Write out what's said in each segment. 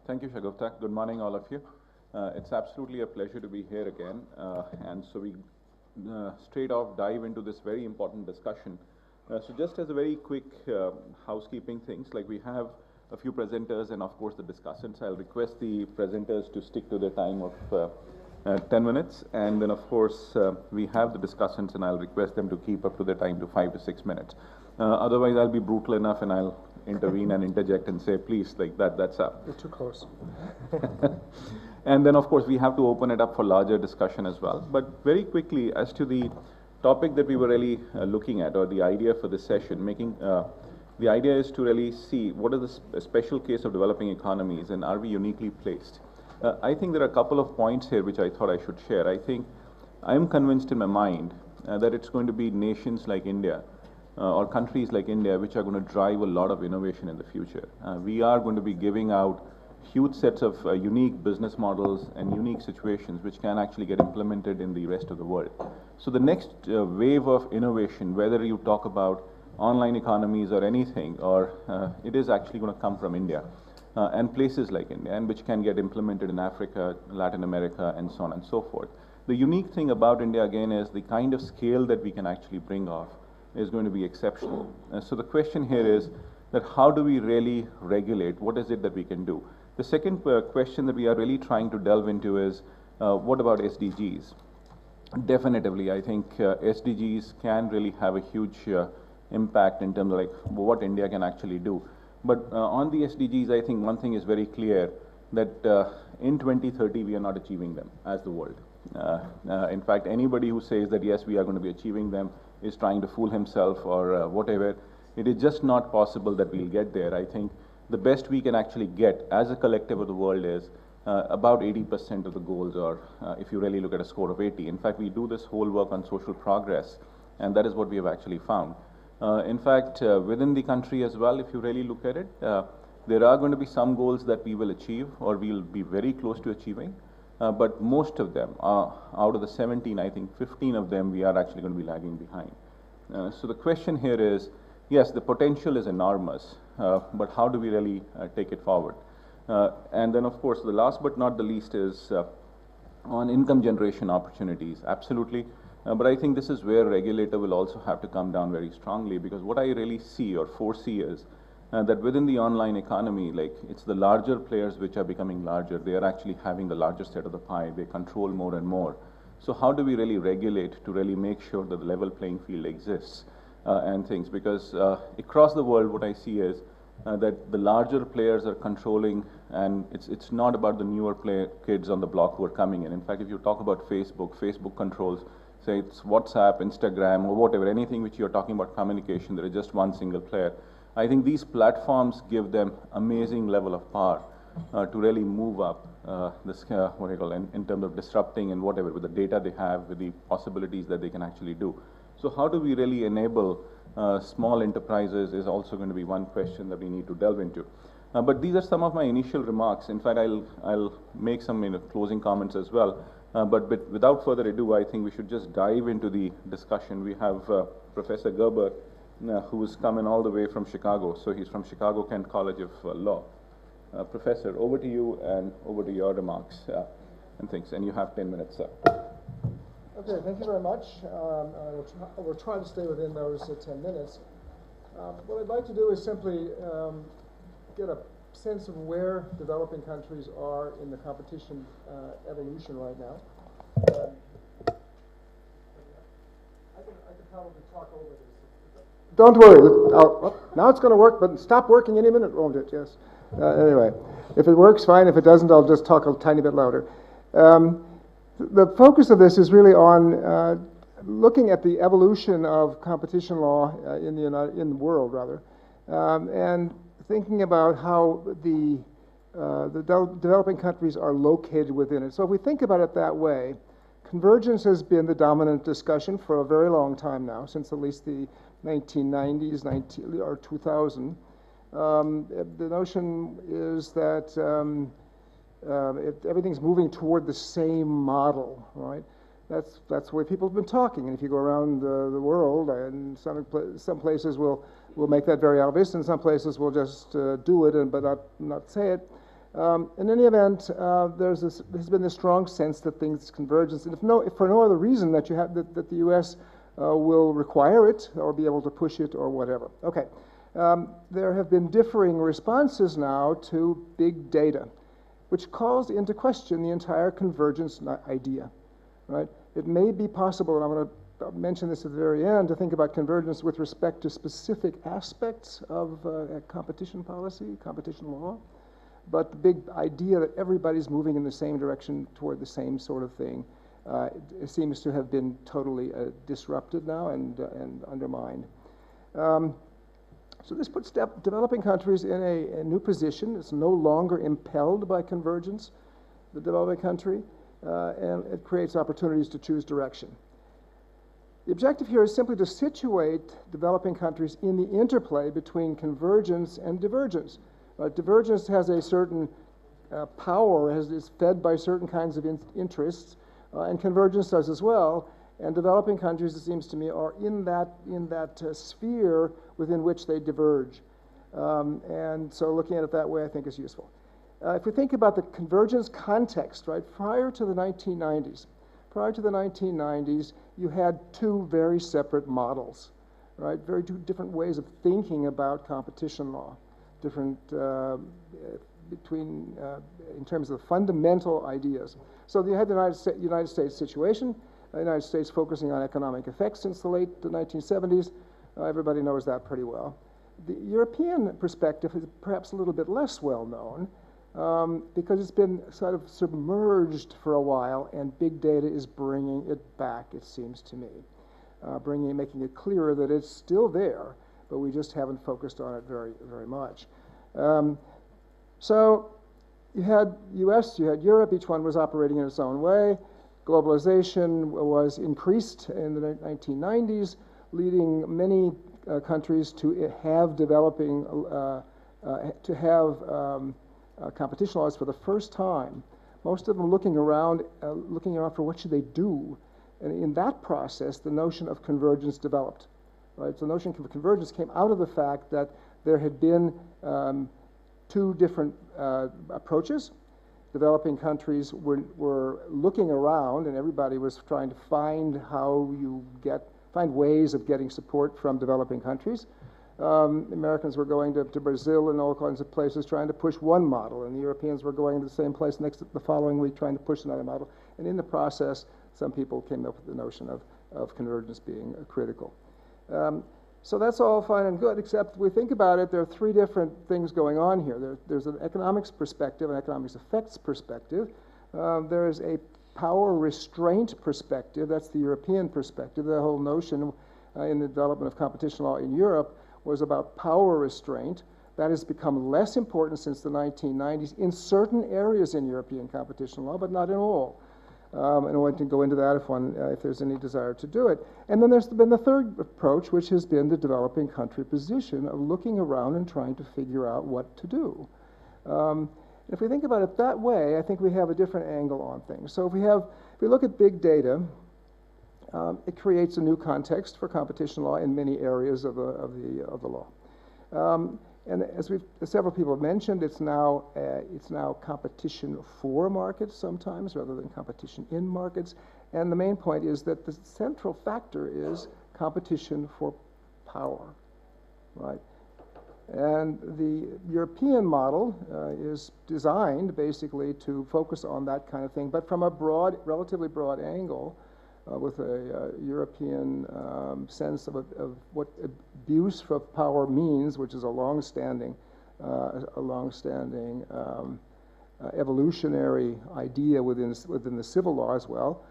Thank you, Shagufta. Good morning, all of you. It's absolutely a pleasure to be here again. And so we straight off dive into this very important discussion. So just as a very quick housekeeping things, like we have a few presenters and of course the discussants. I'll request the presenters to stick to their time of 10 minutes. And then of course we have the discussants and I'll request them to keep up to their time to 5 to 6 minutes. Otherwise I'll be brutal enough and I'll intervene and interject and say, please, like that's up. You're too close. And then, of course, we have to open it up for larger discussion as well. But very quickly, as to the topic that we were really looking at, or the idea for this session, the idea is to really see what is the special case of developing economies and are we uniquely placed. I think there are a couple of points here which I thought I should share. I think I'm convinced in my mind that it's going to be nations like India, or countries like India, which are going to drive a lot of innovation in the future. We are going to be giving out huge sets of unique business models and unique situations which can actually get implemented in the rest of the world. So the next wave of innovation, whether you talk about online economies or anything, or it is actually going to come from India and places like India, and which can get implemented in Africa, Latin America, and so on and so forth. The unique thing about India, again, is the kind of scale that we can actually bring off is going to be exceptional. So the question here is that how do we really regulate? What is it that we can do? The second question that we are really trying to delve into is what about SDGs? Definitively, I think SDGs can really have a huge impact in terms of like what India can actually do. But on the SDGs, I think one thing is very clear that in 2030 we are not achieving them as the world. In fact, anybody who says that yes, we are going to be achieving them is trying to fool himself or whatever. It is just not possible that we'll get there. I think the best we can actually get as a collective of the world is about 80% of the goals, or if you really look at a score of 80. In fact, we do this whole work on social progress, and that is what we have actually found. In fact, within the country as well, if you really look at it, there are going to be some goals that we will achieve or we will be very close to achieving. But most of them, out of the 17, I think 15 of them, we are actually going to be lagging behind. So the question here is, yes, the potential is enormous, but how do we really take it forward? And then, of course, the last but not the least is on income generation opportunities. Absolutely. But I think this is where regulator will also have to come down very strongly, because what I really see or foresee is that within the online economy, like it's the larger players which are becoming larger. They are actually having the larger set of the pie. They control more and more. So how do we really regulate to really make sure that the level playing field exists and things? Because across the world, what I see is that the larger players are controlling, and it's not about the newer kids on the block who are coming in. In fact, if you talk about Facebook controls, say it's WhatsApp, Instagram, or whatever, anything which you're talking about communication, there is just one single player. I think these platforms give them amazing level of power to really move up this, what I call, in terms of disrupting and whatever, with the data they have, with the possibilities that they can actually do. So how do we really enable small enterprises is also going to be one question that we need to delve into. But these are some of my initial remarks. In fact, I'll make some closing comments as well. But without further ado, I think we should just dive into the discussion. We have Professor Gerber, who is coming all the way from Chicago. So he's from Chicago Kent College of Law. Professor, over to you and over to your remarks and things. And you have 10 minutes, sir. Okay, thank you very much. We'll try to stay within those 10 minutes. What I'd like to do is simply get a sense of where developing countries are in the competition evolution right now. I can probably talk over this. Don't worry. Now it's going to work, but stop working any minute, won't it? Yes. Anyway, if it works, fine. If it doesn't, I'll just talk a tiny bit louder. The focus of this is really on looking at the evolution of competition law in the world, rather, and thinking about how the developing countries are located within it. So if we think about it that way, convergence has been the dominant discussion for a very long time now, since at least the 1990s or 2000. The notion is that everything's moving toward the same model, right? That's the way people have been talking. And if you go around the world, and some places will make that very obvious, and some places will just do it but not say it. In any event, there's been this strong sense that things convergence, and if for no other reason that that the U.S. Will require it or be able to push it or whatever. Okay, there have been differing responses now to big data, which calls into question the entire convergence idea. Right? It may be possible, and I'm going to mention this at the very end, to think about convergence with respect to specific aspects of competition policy, competition law. But the big idea that everybody's moving in the same direction toward the same sort of thing it seems to have been totally disrupted now and undermined. So this puts developing countries in a new position. It's no longer impelled by convergence, the developing country, and it creates opportunities to choose direction. The objective here is simply to situate developing countries in the interplay between convergence and divergence. Divergence has a certain power, is fed by certain kinds of interests, and convergence does as well. And developing countries, it seems to me, are in that sphere within which they diverge. And so looking at it that way, I think, is useful. If we think about the convergence context, right, prior to the 1990s, you had two very separate models, right, two different ways of thinking about competition law. Different in terms of fundamental ideas. So you had the United States situation, the United States focusing on economic effects since the late 1970s. Everybody knows that pretty well. The European perspective is perhaps a little bit less well known because it's been sort of submerged for a while, and big data is bringing it back, it seems to me, making it clearer that it's still there, but we just haven't focused on it very, very much. So you had US, you had Europe, each one was operating in its own way. Globalization was increased in the 1990s, leading many countries to have competition laws for the first time. Most of them looking around for what should they do. And in that process, the notion of convergence developed. Right? So the notion of convergence came out of the fact that there had been two different approaches. Developing countries were looking around, and everybody was trying to find ways of getting support from developing countries. Americans were going to Brazil and all kinds of places trying to push one model, and the Europeans were going to the same place the following week trying to push another model. And in the process, some people came up with the notion of convergence being critical. So that's all fine and good, except we think about it, there are three different things going on here. There's an economics perspective, an economics effects perspective. There's a power restraint perspective, that's the European perspective. The whole notion in the development of competition law in Europe was about power restraint. That has become less important since the 1990s in certain areas in European competition law, but not in all. And one can go into that if there's any desire to do it. And then there's been the third approach, which has been the developing country position of looking around and trying to figure out what to do. If we think about it that way, I think we have a different angle on things. So if we look at big data, it creates a new context for competition law in many areas of the law. And as several people have mentioned, it's now competition for markets sometimes rather than competition in markets. And the main point is that the central factor is competition for power, right? And the European model is designed basically to focus on that kind of thing, but from a relatively broad angle, with a European sense of what abuse of power means, which is a long-standing evolutionary idea within the civil law as well.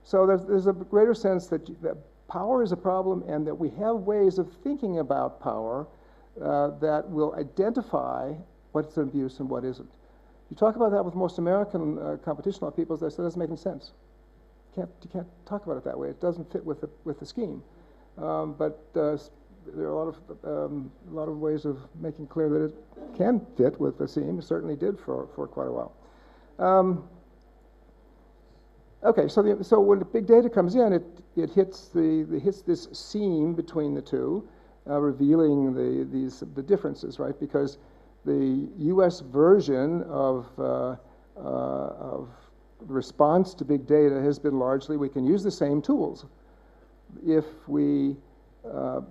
So there's a greater sense that power is a problem, and that we have ways of thinking about power that will identify what's an abuse and what isn't. You talk about that with most American competition law people, they say it doesn't make any sense. You can't talk about it that way. It doesn't fit with the scheme. But there are a lot of ways of making clear that it can fit with the scheme. It certainly did for quite a while. Okay, so when the big data comes in, it hits this seam between the two, revealing the differences, right? Because the U.S. version of response to big data has been largely we can use the same tools. If we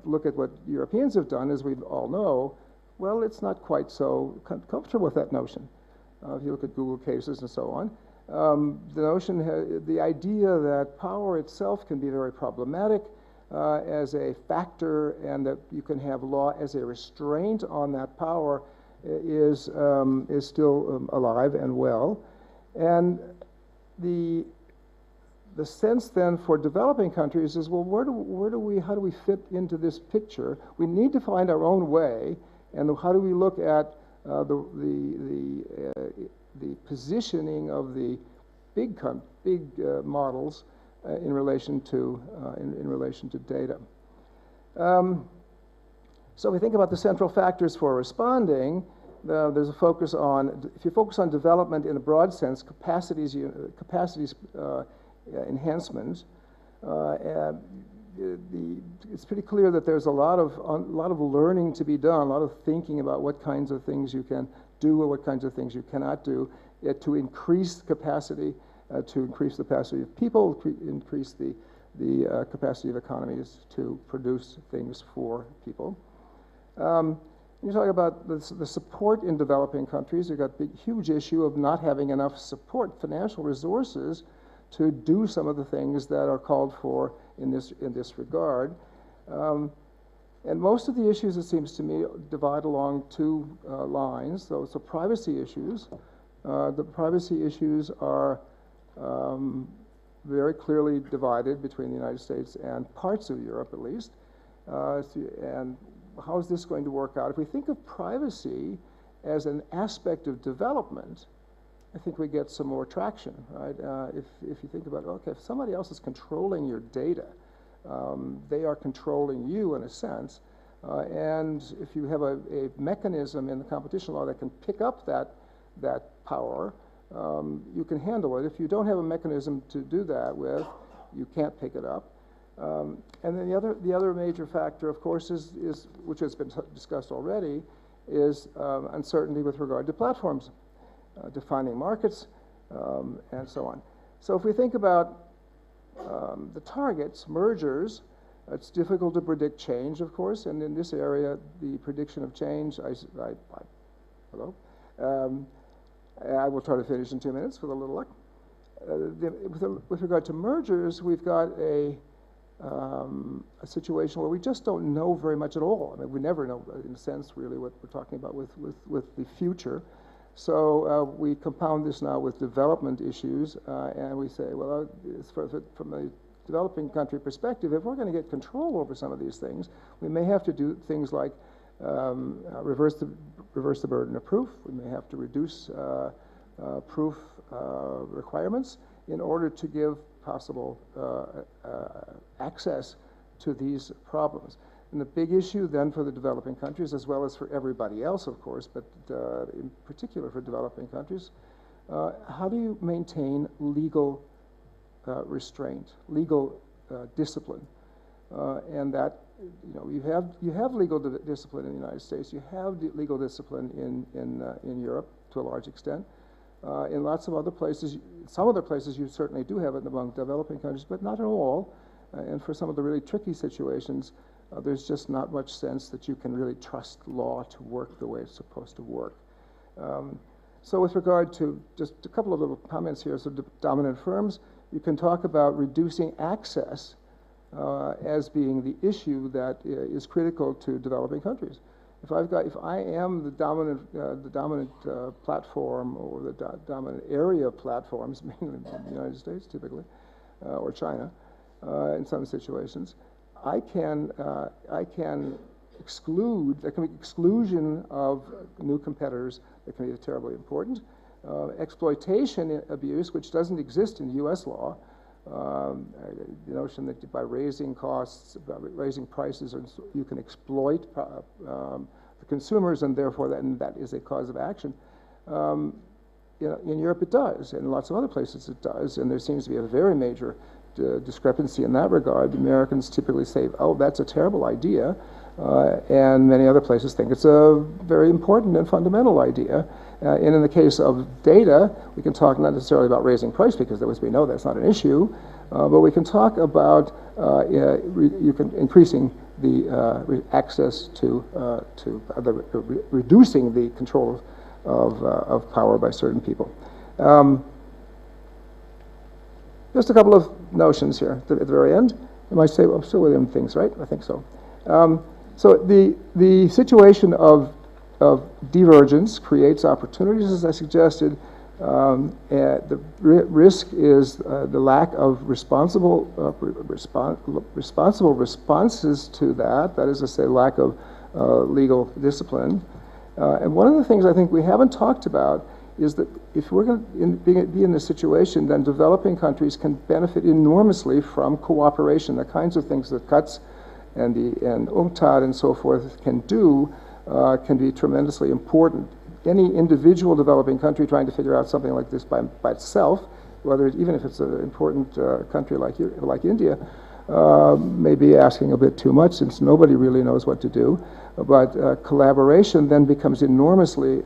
look at what Europeans have done, as we all know, well, it's not quite so comfortable with that notion. If you look at Google cases and so on, the idea that power itself can be very problematic as a factor, and that you can have law as a restraint on that power is still alive and well. And the sense then for developing countries is, well, how do we fit into this picture? We need to find our own way, and how do we look at the positioning of the big models in relation to data. So we think about the central factors for responding. There's a focus on, if you focus on development in a broad sense, capacities enhancement. It's pretty clear that there's a lot of learning to be done, a lot of thinking about what kinds of things you can do or what kinds of things you cannot do to increase capacity, to increase the capacity of people, increase the capacity of economies to produce things for people. You talk about the support in developing countries. You've got the huge issue of not having enough support, financial resources, to do some of the things that are called for in this regard. And most of the issues, it seems to me, divide along two lines. So privacy issues. The privacy issues are very clearly divided between the United States and parts of Europe, at least. And how is this going to work out? If we think of privacy as an aspect of development, I think we get some more traction, right? If you think about, okay, if somebody else is controlling your data, they are controlling you in a sense. And if you have a mechanism in the competition law that can pick up that power, you can handle it. If you don't have a mechanism to do that with, you can't pick it up. And then the other major factor, of course, is which has been discussed already, is uncertainty with regard to platforms, defining markets, and so on. So if we think about the targets, mergers, it's difficult to predict change, of course, and in this area, the prediction of change, hello? I will try to finish in 2 minutes with a little luck. With regard to mergers, we've got a situation where we just don't know very much at all. I mean, we never know, in a sense, really, what we're talking about with the future. So we compound this now with development issues, and we say, well, from a developing country perspective, if we're going to get control over some of these things, we may have to do things like reverse the burden of proof. We may have to reduce proof requirements in order to give possible access to these problems. And the big issue then for the developing countries, as well as for everybody else, of course, but in particular for developing countries, how do you maintain legal restraint, legal discipline? And that, you have legal discipline in the United States, you have legal discipline in Europe to a large extent. In lots of other places, some other places you certainly do have it among developing countries, but not in all. And for some of the really tricky situations, there's just not much sense that you can really trust law to work the way it's supposed to work. So with regard to just a couple of little comments here, so dominant firms, you can talk about reducing access as being the issue that is critical to developing countries. If I am the dominant platform or the dominant area of platforms, mainly in the United States typically, or China, in some situations, I can exclude. There can be exclusion of new competitors that can be terribly important. Exploitation abuse, which doesn't exist in U.S. law. The notion that by raising costs, by raising prices, you can exploit the consumers, and therefore that is a cause of action. In Europe it does, and in lots of other places it does, and there seems to be a very major discrepancy in that regard. The Americans typically say, oh, that's a terrible idea. and many other places think it's a very important and fundamental idea. And in the case of data, we can talk not necessarily about raising price, because as we know that's not an issue, but we can talk about increasing the access to reducing the control of power by certain people. Just a couple of notions here at the very end. You might say, well, I'm still within things, right? I think so. So the situation of divergence creates opportunities, as I suggested. The risk is the lack of responsible responses to that. That is to say, lack of legal discipline. And one of the things I think we haven't talked about is that if we're going to be in this situation, then developing countries can benefit enormously from cooperation. The kinds of things that CUTS and UNCTAD and so forth can do can be tremendously important. Any individual developing country trying to figure out something like this by itself, even if it's an important country like India, may be asking a bit too much, since nobody really knows what to do. But collaboration then becomes enormously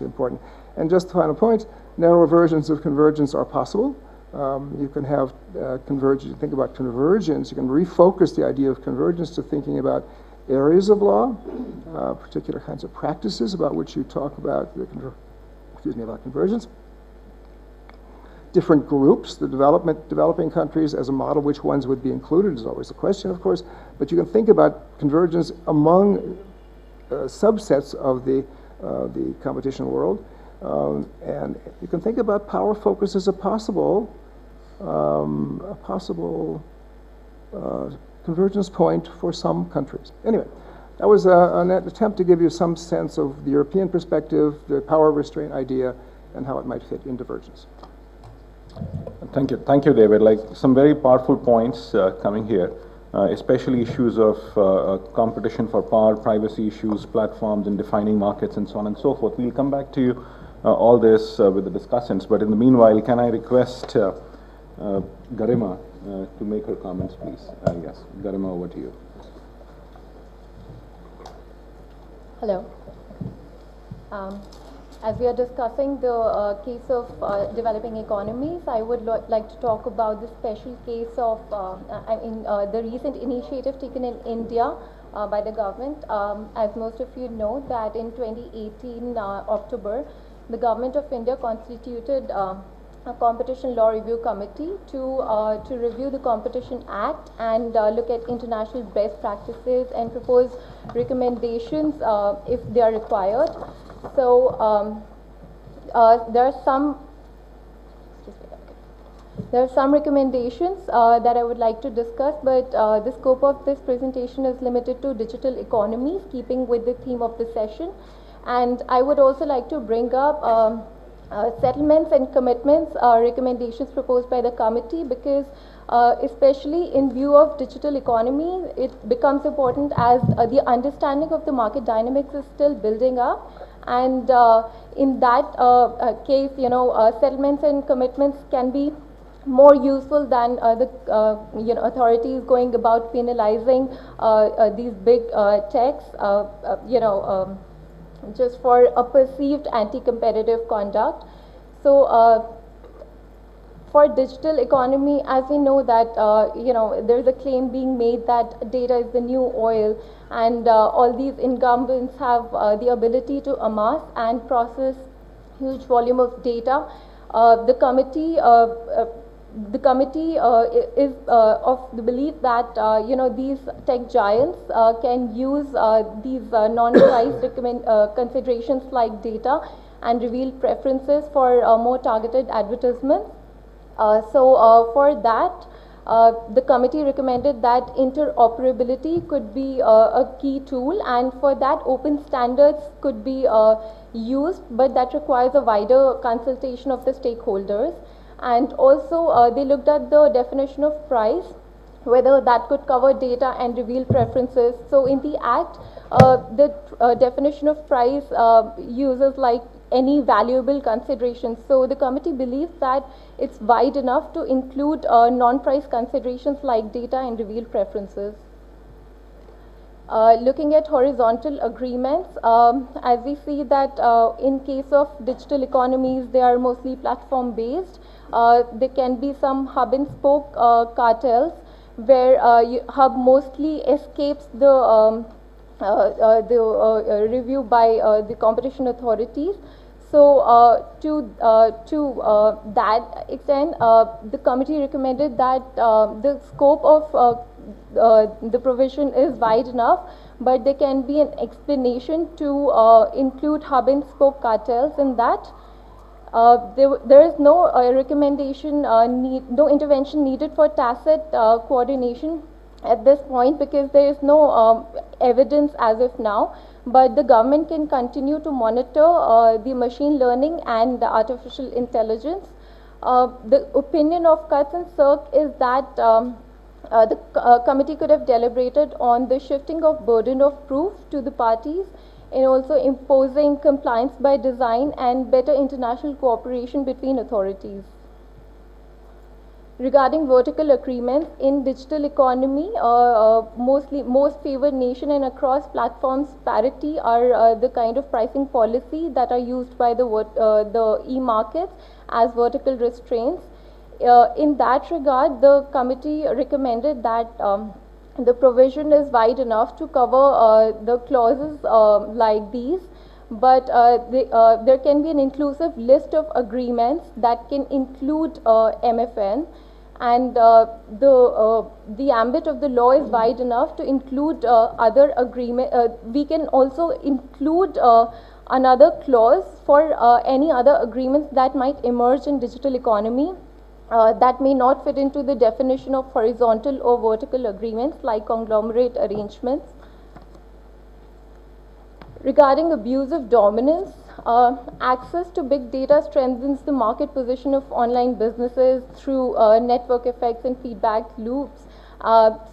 important. And just the final point, narrower versions of convergence are possible. You can have convergence. Think about convergence. You can refocus the idea of convergence to thinking about areas of law, particular kinds of practices about which you talk about about convergence. Different groups, the developing countries as a model, which ones would be included is always the question, of course. But you can think about convergence among subsets of the competition world, and you can think about power focus as a possible convergence point for some countries. Anyway, that was an attempt to give you some sense of the European perspective, the power restraint idea, and how it might fit in divergence. Thank you, David. Like, some very powerful points coming here, especially issues of competition for power, privacy issues, platforms, and defining markets, and so on and so forth. We'll come back to you all this with the discussants. But in the meanwhile, can I request Garima to make her comments, please? Yes, Garima, over to you. Hello. As we are discussing the case of developing economies, I would like to talk about the special case of the recent initiative taken in India by the government. As most of you know, that in 2018 October, the government of India constituted a competition law review committee to review the Competition Act and look at international best practices and propose recommendations if they are required. So there are some recommendations that I would like to discuss, but the scope of this presentation is limited to digital economies, keeping with the theme of the session. And I would also like to bring up settlements and commitments recommendations proposed by the committee, because especially in view of digital economy, it becomes important as the understanding of the market dynamics is still building up. And in that case, settlements and commitments can be more useful than the authorities going about penalizing these big techs, just for a perceived anti-competitive conduct. So for digital economy, as we know that there is a claim being made that data is the new oil, and all these incumbents have the ability to amass and process huge volume of data. The committee is of the belief that these tech giants can use these non-price considerations like data and reveal preferences for more targeted advertisements. So for that, the committee recommended that interoperability could be a key tool, and for that open standards could be used, but that requires a wider consultation of the stakeholders. And also they looked at the definition of price, whether that could cover data and reveal preferences. So in the Act, the definition of price uses like any valuable considerations. So the committee believes that it's wide enough to include non-price considerations like data and reveal preferences. Looking at horizontal agreements, as we see that in case of digital economies, they are mostly platform based. There can be some hub and spoke cartels where hub mostly escapes the review by the competition authorities. So to that extent, the committee recommended that the scope of the provision is wide enough, but there can be an explanation to include hub and spoke cartels in that. There is no recommendation, no intervention needed for tacit coordination at this point, because there is no evidence as of now, but the government can continue to monitor the machine learning and the artificial intelligence. The opinion of Cuts and CIRC is that the committee could have deliberated on the shifting of burden of proof to the parties, and also imposing compliance by design and better international cooperation between authorities. Regarding vertical agreements in digital economy, most favored nation and across platforms parity are the kind of pricing policy that are used by the e-markets as vertical restraints. In that regard, the committee recommended that the provision is wide enough to cover the clauses like these, but there can be an inclusive list of agreements that can include MFN, and the ambit of the law is wide enough to include other agreement. We can also include another clause for any other agreements that might emerge in digital economy that may not fit into the definition of horizontal or vertical agreements like conglomerate arrangements. Regarding abuse of dominance, access to big data strengthens the market position of online businesses through network effects and feedback loops.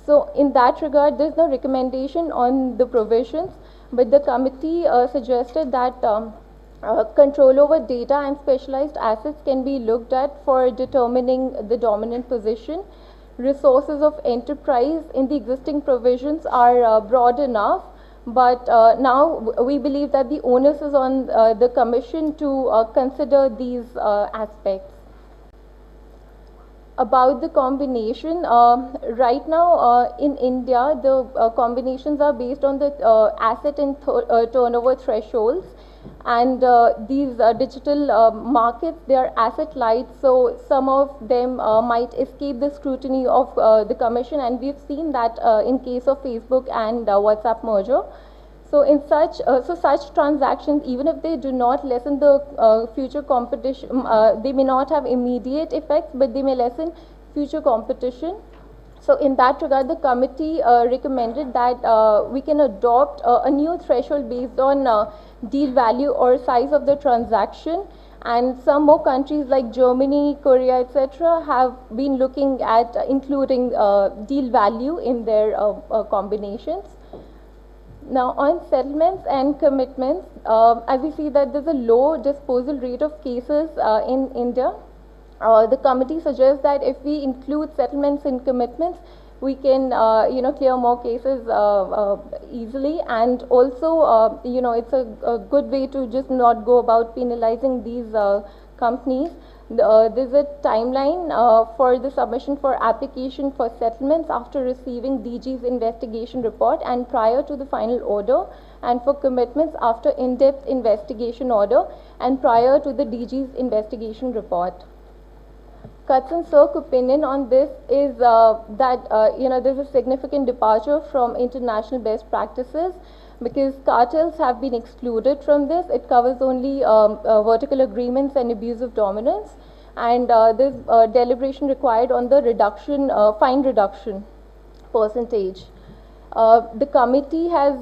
So in that regard, there's no recommendation on the provisions, but the committee suggested that control over data and specialized assets can be looked at for determining the dominant position. Resources of enterprise in the existing provisions are broad enough, but now we believe that the onus is on the Commission to consider these aspects. About the combination, right now in India, the combinations are based on the asset and turnover thresholds. And these digital markets, they are asset light, so some of them might escape the scrutiny of the Commission, and we've seen that in case of Facebook and WhatsApp merger. So in such transactions, even if they do not lessen the future competition, they may not have immediate effects, but they may lessen future competition. So in that regard, the committee recommended that we can adopt a new threshold based on deal value or size of the transaction, and some more countries like Germany, Korea, etc. have been looking at including deal value in their combinations. Now on settlements and commitments, as we see that there's a low disposal rate of cases in India, the committee suggests that if we include settlements and commitments, we can clear more cases easily, and also it's a good way to just not go about penalizing these companies. There's a timeline for the submission for application for settlements after receiving DG's investigation report and prior to the final order, and for commitments after in-depth investigation order and prior to the DG's investigation report. Cuts and CIRC opinion on this is that there's a significant departure from international best practices, because cartels have been excluded from this. It covers only vertical agreements and abuse of dominance, and there's deliberation required on the reduction, fine reduction percentage. The committee has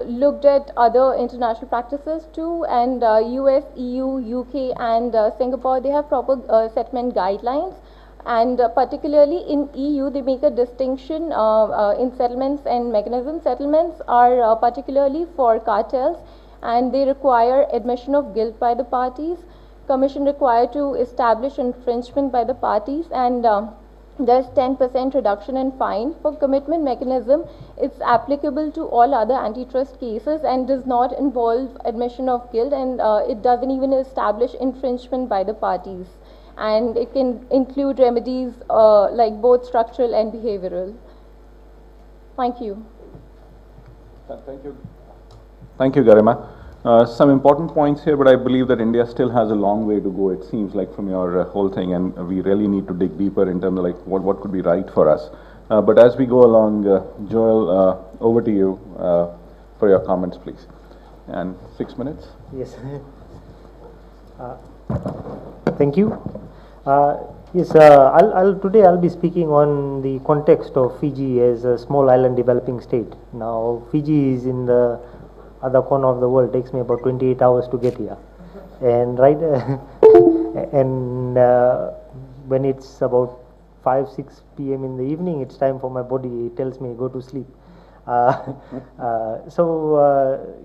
looked at other international practices too, and US, EU, UK and Singapore, they have proper settlement guidelines, and particularly in EU they make a distinction in settlements and mechanisms. Settlements are particularly for cartels, and they require admission of guilt by the parties. Commission required to establish infringement by the parties, and There's 10% reduction in fine. For commitment mechanism, it's applicable to all other antitrust cases and does not involve admission of guilt, and it doesn't even establish infringement by the parties. And it can include remedies like both structural and behavioral. Thank you. Thank you. Thank you, Garima. Some important points here, but I believe that India still has a long way to go, it seems like, from your whole thing, and we really need to dig deeper in terms of like what could be right for us. But as we go along, Joel, over to you for your comments, please. And 6 minutes. Yes. Thank you. Yes, today I'll be speaking on the context of Fiji as a small island developing state. Now, Fiji is in the other corner of the world. It takes me about 28 hours to get here, and when it's about 5-6 p.m. in the evening, it's time for my body. It tells me go to sleep.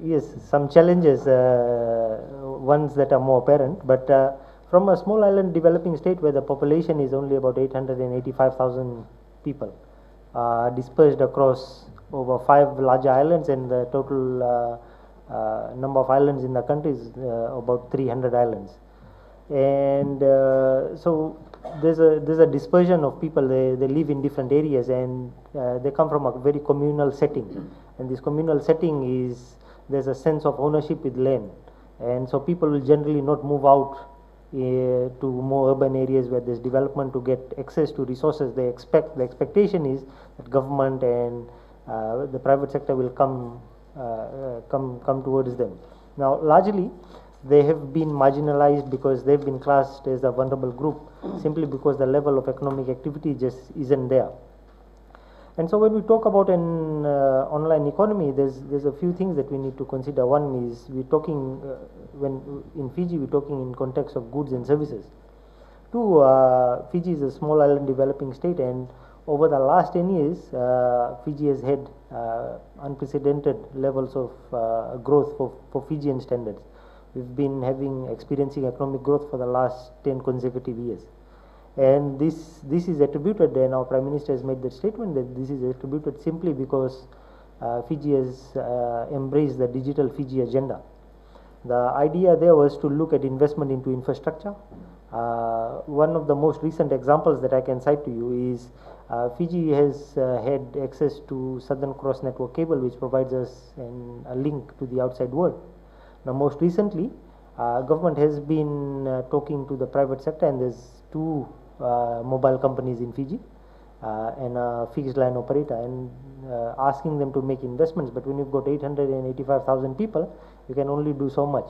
Yes, some challenges, ones that are more apparent, but from a small island developing state where the population is only about 885,000 people, dispersed across over 5 larger islands, and the total number of islands in the country is about 300 islands. And so there's a dispersion of people. They live in different areas, and they come from a very communal setting. And this communal setting is, there's a sense of ownership with land, and so people will generally not move out to more urban areas where there's development to get access to resources. The expectation is that government and the private sector will come towards them. Now, largely they have been marginalized because they've been classed as a vulnerable group simply because the level of economic activity just isn't there. And so when we talk about an online economy, there's a few things that we need to consider. One is we're talking, when in Fiji, we're talking in context of goods and services. Two, Fiji is a small island developing state, and over the last 10 years, Fiji has had unprecedented levels of growth for Fijian standards. We've been experiencing economic growth for the last 10 consecutive years. And this is attributed, and our Prime Minister has made the statement that this is attributed simply because Fiji has embraced the digital Fiji agenda. The idea there was to look at investment into infrastructure. One of the most recent examples that I can cite to you is Fiji has had access to Southern Cross Network cable, which provides us a link to the outside world. Now, most recently, government has been talking to the private sector, and there's 2 mobile companies in Fiji and a fixed line operator, and asking them to make investments. But when you've got 885,000 people, you can only do so much.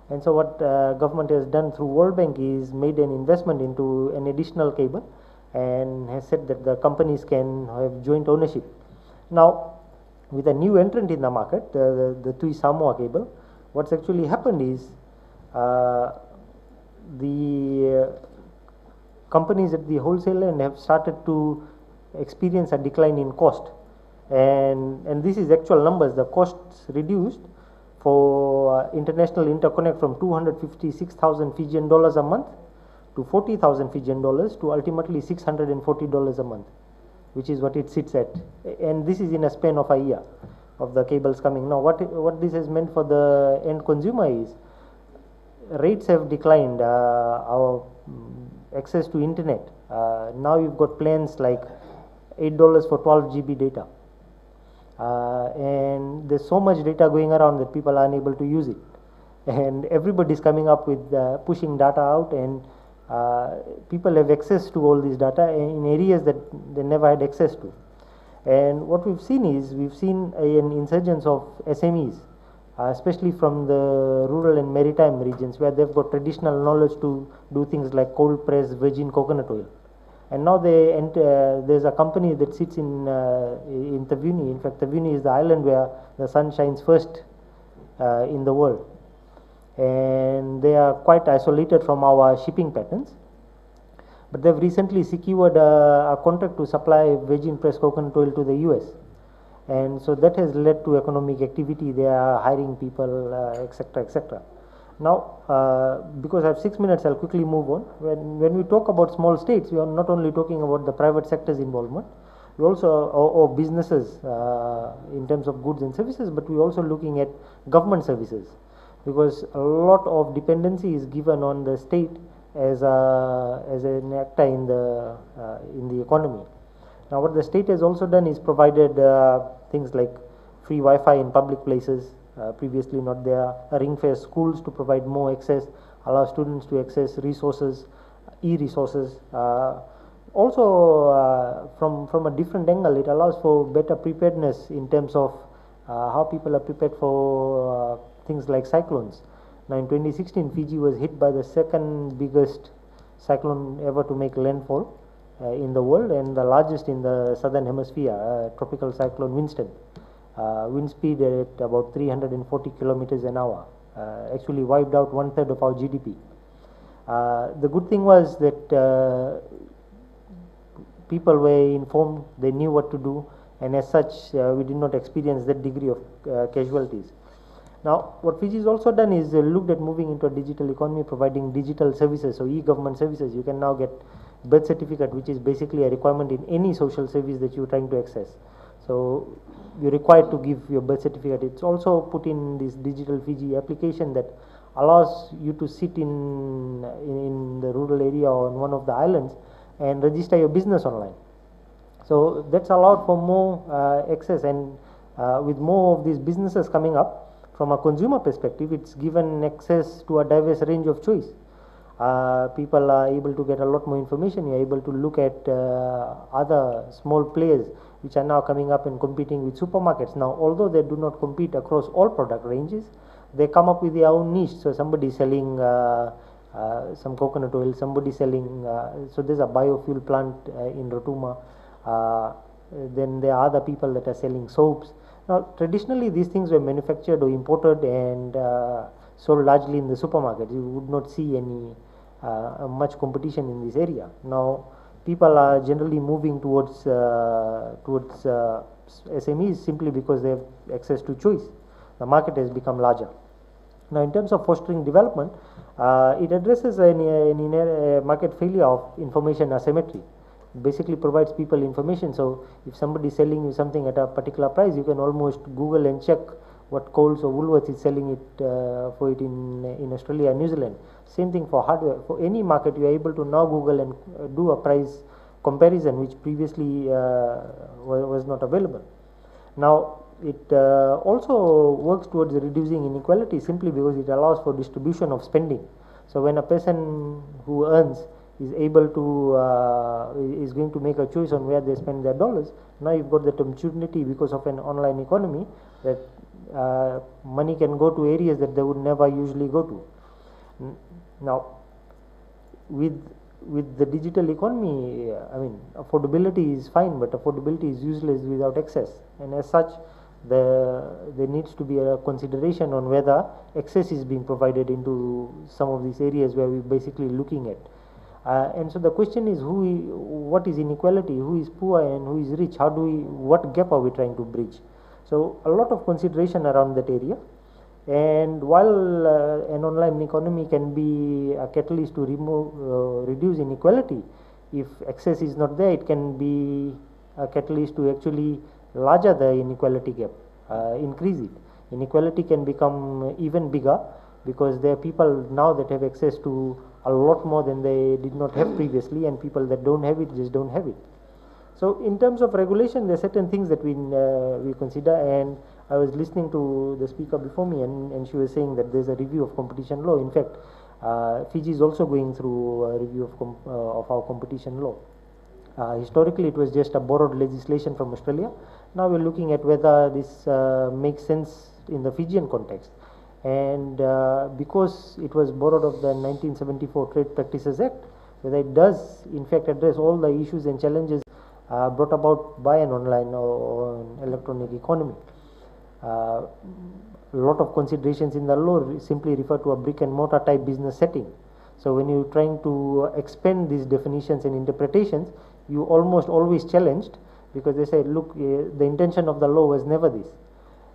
And so what government has done through World Bank is made an investment into an additional cable, and has said that the companies can have joint ownership. Now, with a new entrant in the market, the Tui Samoa cable, what's actually happened is the companies at the wholesale end have started to experience a decline in cost, and this is actual numbers. The costs reduced for international interconnect from 256,000 Fijian dollars a month to 40,000 Fijian dollars to ultimately $640 a month, which is what it sits at, and this is in a span of a year of the cables coming. Now, what this has meant for the end consumer is rates have declined. Our access to internet, now you've got plans like $8 for 12 GB data, and there's so much data going around that people are unable to use it, and everybody's coming up with pushing data out, and people have access to all this data in areas that they never had access to. And what we've seen is an insurgence of SMEs, especially from the rural and maritime regions, where they've got traditional knowledge to do things like cold press virgin coconut oil. And now there's a company that sits in Tavuni. In fact, Tavuni is the island where the sun shines first in the world, and they are quite isolated from our shipping patterns. But they've recently secured a contract to supply virgin pressed coconut oil to the US, and so that has led to economic activity. They are hiring people, etc., etc. Now, because I have 6 minutes, I'll quickly move on. When we talk about small states, we are not only talking about the private sector's involvement, we also, or businesses in terms of goods and services, but we're also looking at government services, because a lot of dependency is given on the state as an actor in the economy. Now, what the state has also done is provided things like free Wi-Fi in public places, previously not there, ring-fence schools to provide more access, allow students to access resources, e-resources. Also, from a different angle, it allows for better preparedness in terms of how people are prepared for things like cyclones. Now, in 2016, Fiji was hit by the second biggest cyclone ever to make landfall in the world, and the largest in the southern hemisphere, tropical cyclone Winston. Wind speed at about 340 kilometers an hour, actually wiped out 1/3 of our GDP. The good thing was that people were informed, they knew what to do, and as such, we did not experience that degree of casualties. Now, what Fiji has also done is looked at moving into a digital economy, providing digital services, so e-government services. You can now get birth certificate, which is basically a requirement in any social service that you're trying to access. So you're required to give your birth certificate. It's also put in this digital Fiji application that allows you to sit in the rural area or on one of the islands and register your business online. So that's allowed for more access, and with more of these businesses coming up, from a consumer perspective, it's given access to a diverse range of choice. People are able to get a lot more information. You're able to look at other small players which are now coming up and competing with supermarkets. Now, although they do not compete across all product ranges, they come up with their own niche. So somebody is selling some coconut oil, somebody selling, so there's a biofuel plant in Rotuma. Then there are other people that are selling soaps. Now, traditionally, these things were manufactured or imported and sold largely in the supermarket. You would not see any much competition in this area. Now, people are generally moving towards SMEs simply because they have access to choice. The market has become larger. Now, in terms of fostering development, it addresses a market failure of information asymmetry. Basically provides people information. So if somebody is selling you something at a particular price, you can almost Google and check what Coles or Woolworths is selling it for it in Australia and New Zealand. Same thing for hardware. For any market, you are able to now Google and do a price comparison, which previously was not available. Now, it also works towards reducing inequality simply because it allows for distribution of spending. So when a person who earns is able to is going to make a choice on where they spend their dollars, now you've got that opportunity because of an online economy that money can go to areas that they would never usually go to. Now, with the digital economy, I mean, affordability is fine, but affordability is useless without access, and as such, there needs to be a consideration on whether access is being provided into some of these areas where we're basically looking at. And so the question is, what is inequality, who is poor and who is rich, what gap are we trying to bridge? So a lot of consideration around that area. And while an online economy can be a catalyst to reduce inequality, if access is not there, it can be a catalyst to actually larger the inequality gap, increase it. Inequality can become even bigger because there are people now that have access to a lot more than they did not have previously, and people that don't have it just don't have it. So in terms of regulation, there are certain things that we consider, and I was listening to the speaker before me, and she was saying that there's a review of competition law. In fact, Fiji is also going through a review of our competition law. Historically, it was just a borrowed legislation from Australia. Now we're looking at whether this makes sense in the Fijian context. And because it was borrowed of the 1974 Trade Practices Act, whether it does in fact address all the issues and challenges brought about by an online or an electronic economy. A lot of considerations in the law simply refer to a brick and mortar type business setting. So when you're trying to expand these definitions and interpretations, you almost always challenged, because they say, look, the intention of the law was never this.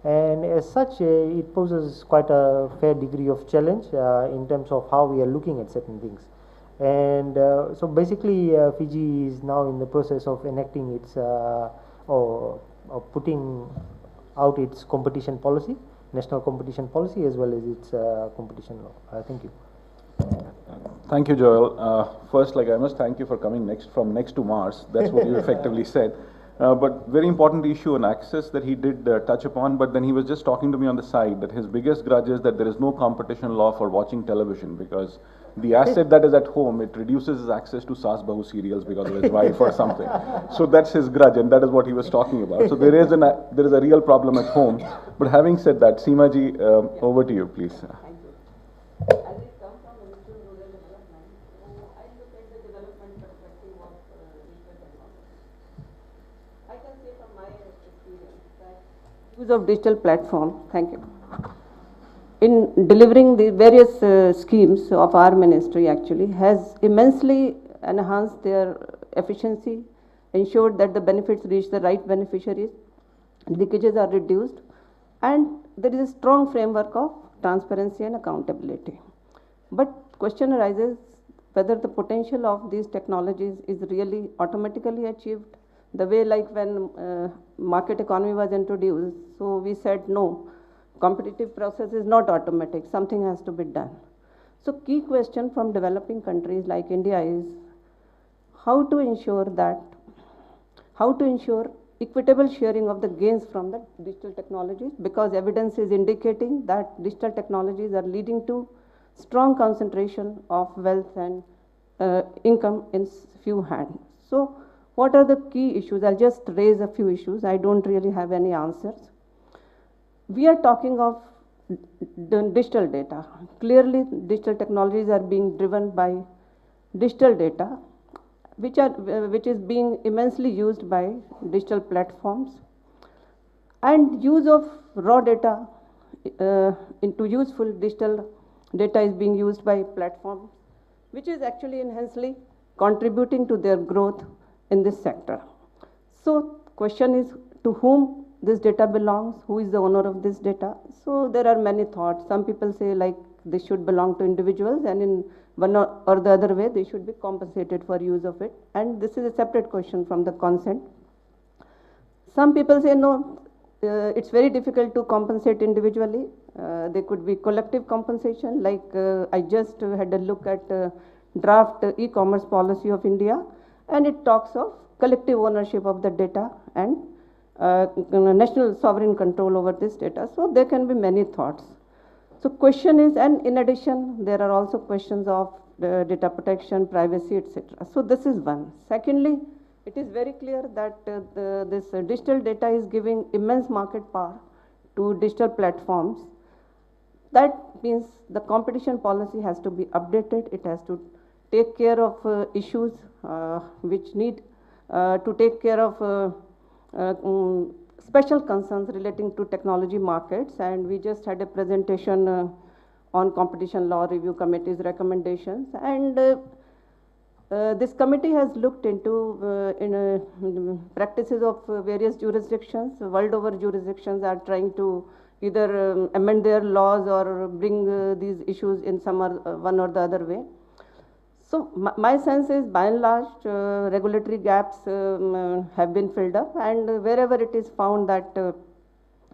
And as such, it poses quite a fair degree of challenge in terms of how we are looking at certain things. And so basically, Fiji is now in the process of enacting its or putting out its competition policy, national competition policy, as well as its competition law. Thank you. Thank you, Joel. First, I must thank you for coming from next to Mars. That's what you effectively said. But very important issue on access that he did touch upon, but then he was just talking to me on the side that his biggest grudge is that there is no competition law for watching television, because the asset that is at home, it reduces his access to Saas Bahu serials because of his wife or something. So that's his grudge, and that is what he was talking about. So there is a real problem at home. But having said that, Seema ji, over to you, please. Thank you. As I come from Ministry of Rural Development, so I look at the development perspective of digital technology. I can say from my experience that use of digital platform, thank you, in delivering the various schemes of our ministry actually has immensely enhanced their efficiency, ensured that the benefits reach the right beneficiaries, leakages are reduced, and there is a strong framework of transparency and accountability. But question arises whether the potential of these technologies is really automatically achieved, the way like when market economy was introduced, so we said no, competitive process is not automatic, something has to be done. So key question from developing countries like India is how to ensure equitable sharing of the gains from the digital technologies, because evidence is indicating that digital technologies are leading to strong concentration of wealth and income in few hands. So what are the key issues? I'll just raise a few issues. I don't really have any answers. We are talking of digital data. Clearly, digital technologies are being driven by digital data, which is being immensely used by digital platforms, and use of raw data into useful digital data is being used by platforms, which is actually enhancedly contributing to their growth in this sector. So question is to whom this data belongs, who is the owner of this data. So there are many thoughts. Some people say like this should belong to individuals, and in one or the other way they should be compensated for use of it, and this is a separate question from the consent. Some people say no, it's very difficult to compensate individually. There could be collective compensation, like I just had a look at draft e-commerce policy of India, and it talks of collective ownership of the data and national sovereign control over this data. So there can be many thoughts. So question is, and in addition, there are also questions of data protection, privacy, etc. So this is one. Secondly, it is very clear that this digital data is giving immense market power to digital platforms. That means the competition policy has to be updated. It has to take care of issues which need to take care of special concerns relating to technology markets, and we just had a presentation on competition law review committee's recommendations, and this committee has looked into practices of various jurisdictions. World over jurisdictions are trying to either amend their laws or bring these issues in some one or the other way. So my sense is, by and large, regulatory gaps have been filled up, and wherever it is found that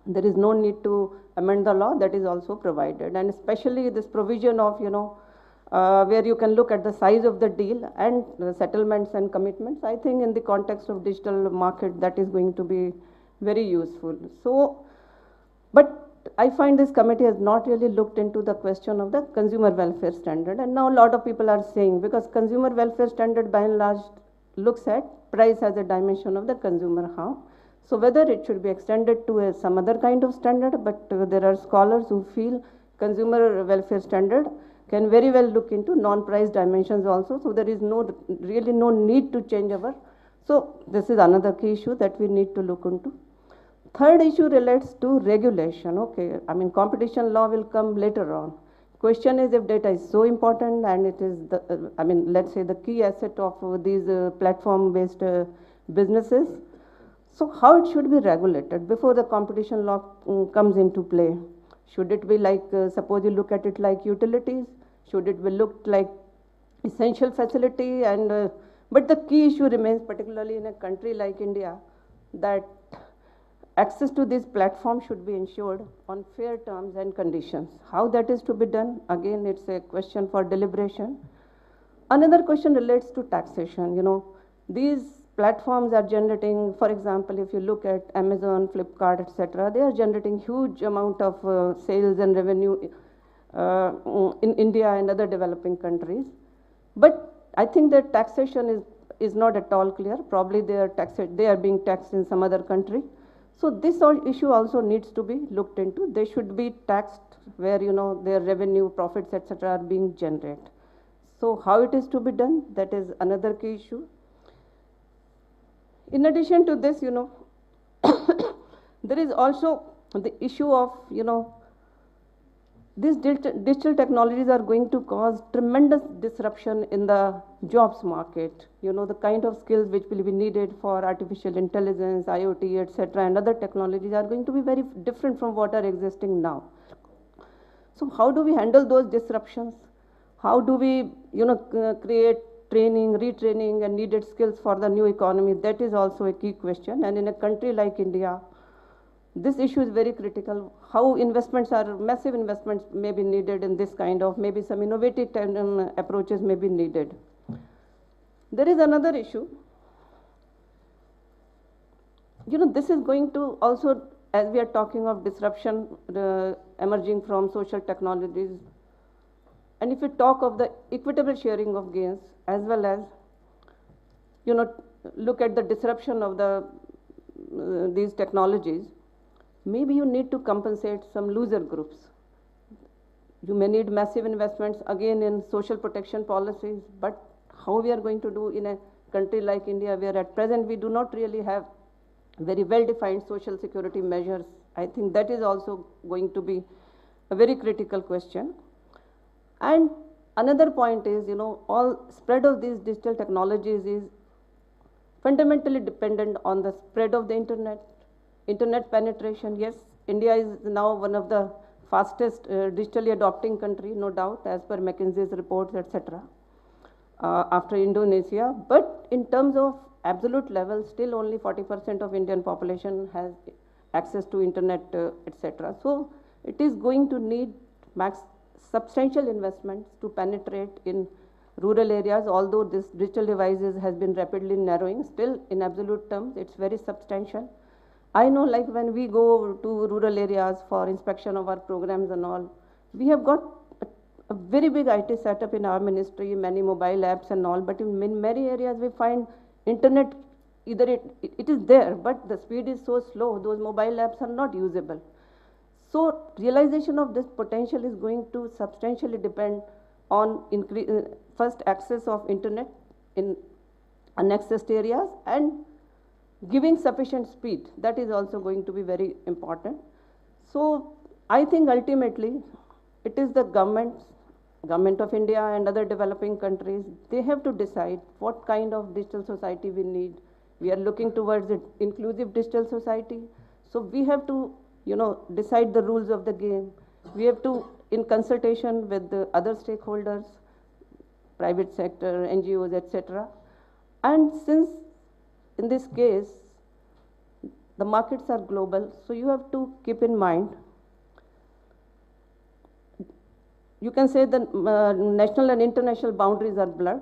there is no need to amend the law, that is also provided. And especially this provision of, where you can look at the size of the deal and the settlements and commitments, I think in the context of digital market, that is going to be very useful. So, but I find this committee has not really looked into the question of the consumer welfare standard, and now a lot of people are saying, because consumer welfare standard by and large looks at price as a dimension of the consumer harm. So whether it should be extended to some other kind of standard, but there are scholars who feel consumer welfare standard can very well look into non-price dimensions also. So there is really no need to change our. So this is another key issue that we need to look into. Third issue relates to regulation. Okay, I mean competition law will come later on. Question is, if data is so important and it is the, let's say the key asset of these platform-based businesses. So how it should be regulated before the competition law comes into play? Should it be like, suppose you look at it like utilities? Should it be looked like essential facility? And but the key issue remains, particularly in a country like India, that access to this platform should be ensured on fair terms and conditions. How that is to be done? Again, it's a question for deliberation. Another question relates to taxation. You know, these platforms are generating, for example, if you look at Amazon, Flipkart, etc., they are generating huge amount of sales and revenue in India and other developing countries. But I think that taxation is not at all clear. Probably they are being taxed in some other country. So this issue also needs to be looked into. They should be taxed where, you know, their revenue, profits, etc., are being generated. So how it is to be done, that is another key issue. In addition to this, you know, there is also the issue of, you know, these digital technologies are going to cause tremendous disruption in the jobs market. You know, the kind of skills which will be needed for artificial intelligence, IoT, etc., and other technologies are going to be very different from what are existing now. So how do we handle those disruptions? How do we, you know, create training, retraining, and needed skills for the new economy? That is also a key question. And in a country like India, this issue is very critical. How massive investments may be needed in this kind of, maybe some innovative approaches may be needed. There is another issue. You know, this is going to also, as we are talking of disruption emerging from social technologies, and if we talk of the equitable sharing of gains, as well as, you know, look at the disruption of these technologies, maybe you need to compensate some loser groups. You may need massive investments again in social protection policies, but how we are going to do in a country like India, where at present we do not really have very well-defined social security measures? I think that is also going to be a very critical question. And another point is, you know, all spread of these digital technologies is fundamentally dependent on the spread of the internet penetration. Yes, India is now one of the fastest digitally adopting country, no doubt, as per McKinsey's reports, etc., after Indonesia. But in terms of absolute level, still only 40% of Indian population has access to internet, etc. So it is going to need substantial investments to penetrate in rural areas. Although this digital devices has been rapidly narrowing, still in absolute terms, it's very substantial. I know, like when we go to rural areas for inspection of our programs and all, we have got a very big IT setup in our ministry, many mobile apps and all, but in many areas we find internet, either it is there, but the speed is so slow, those mobile apps are not usable. So realization of this potential is going to substantially depend on first access of internet in unaccessed areas and giving sufficient speed. That is also going to be very important. So I think ultimately it is the government of India and other developing countries, they have to decide what kind of digital society we need. We are looking towards an inclusive digital society. So we have to, you know, decide the rules of the game. We have to, in consultation with the other stakeholders, private sector, NGOs, etc. And since in this case, the markets are global, so you have to keep in mind, you can say the national and international boundaries are blurred.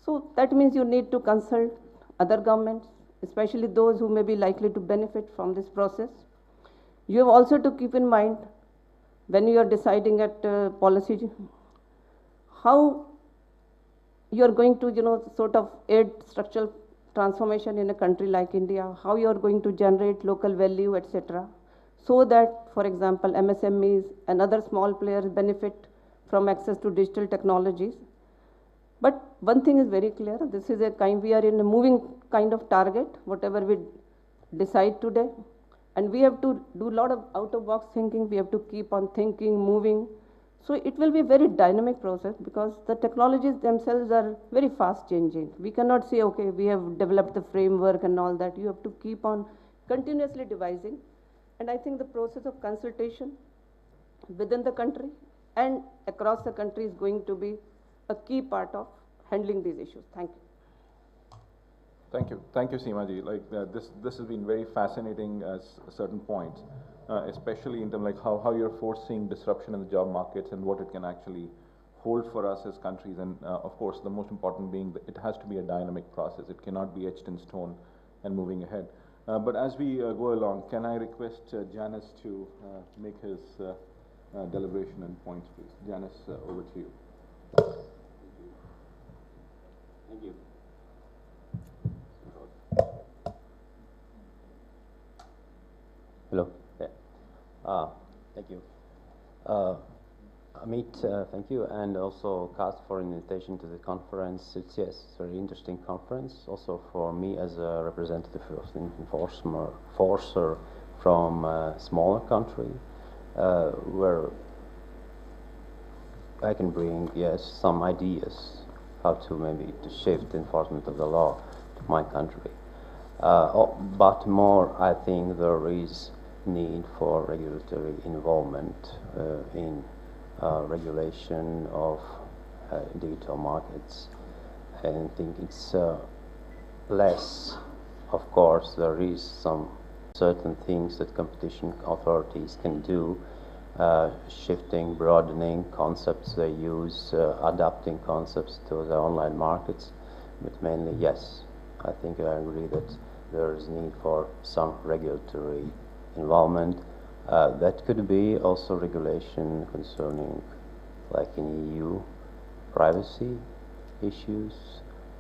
So that means you need to consult other governments, especially those who may be likely to benefit from this process. You have also to keep in mind, when you are deciding at policy, how you are going to, you know, sort of aid structural transformation in a country like India, how you are going to generate local value, etc., so that, for example, MSMEs and other small players benefit from access to digital technologies. But one thing is very clear, this is we are in a moving kind of target, whatever we decide today. And we have to do a lot of out-of-box thinking. We have to keep on thinking, moving, So it will be a very dynamic process because the technologies themselves are very fast changing. We cannot say, okay, we have developed the framework and all that. You have to keep on continuously devising. And I think the process of consultation within the country and across the country is going to be a key part of handling these issues. Thank you. Thank you, Seema ji. Like this has been very fascinating at certain points, especially in terms like how you're forcing disruption in the job markets and what it can actually hold for us as countries. And of course, the most important being that it has to be a dynamic process. It cannot be etched in stone and moving ahead. But as we go along, can I request Janice to make his deliberation and points, please? Janice, over to you. Thank you. Hello. Yeah. Thank you. Amit, thank you, and also Kast for invitation to the conference. It's a very interesting conference. Also for me as a representative of the enforcer from a smaller country, where I can bring some ideas how to maybe to shift the enforcement of the law to my country. But more, I think there is need for regulatory involvement in regulation of digital markets. And I think it's less, of course, there is some certain things that competition authorities can do, shifting, broadening concepts they use, adapting concepts to the online markets, but mainly, yes, I think I agree that there is need for some regulatory involvement. That could be also regulation concerning, like in EU, privacy issues,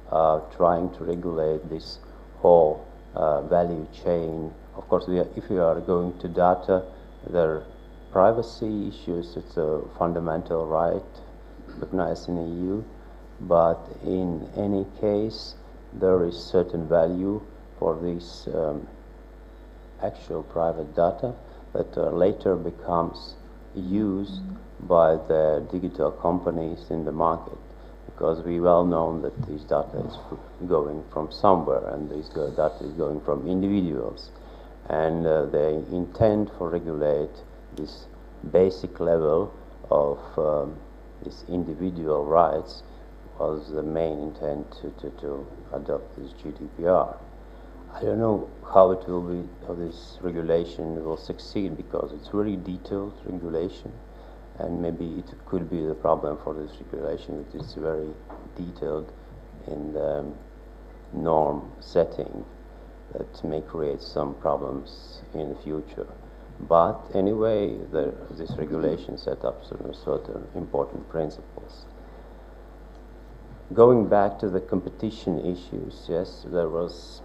trying to regulate this whole value chain. Of course, if we are going to data, there are privacy issues. It's a fundamental right recognized in the EU, but in any case, there is certain value for this actual private data that later becomes used by the digital companies in the market, because we well know that this data is going from somewhere, and this data is going from individuals, and they intend for regulate this basic level of these individual rights was the main intent to adopt this GDPR. I don't know how it will be, how this regulation will succeed, because it's very detailed regulation, and maybe it could be the problem for this regulation. It is very detailed in the norm setting that may create some problems in the future. But anyway, this regulation set up certain important principles. Going back to the competition issues, yes, there was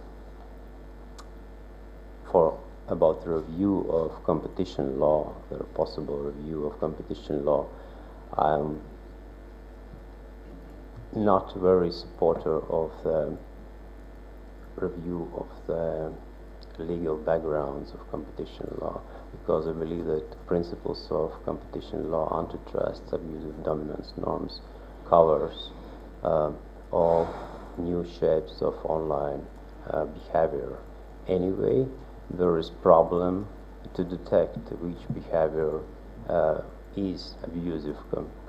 about the review of competition law, the possible review of competition law. I'm not very supporter of the review of the legal backgrounds of competition law, because I believe that principles of competition law, antitrust, abusive dominance norms, covers all new shapes of online behavior. Anyway, there is problem to detect which behavior is abusive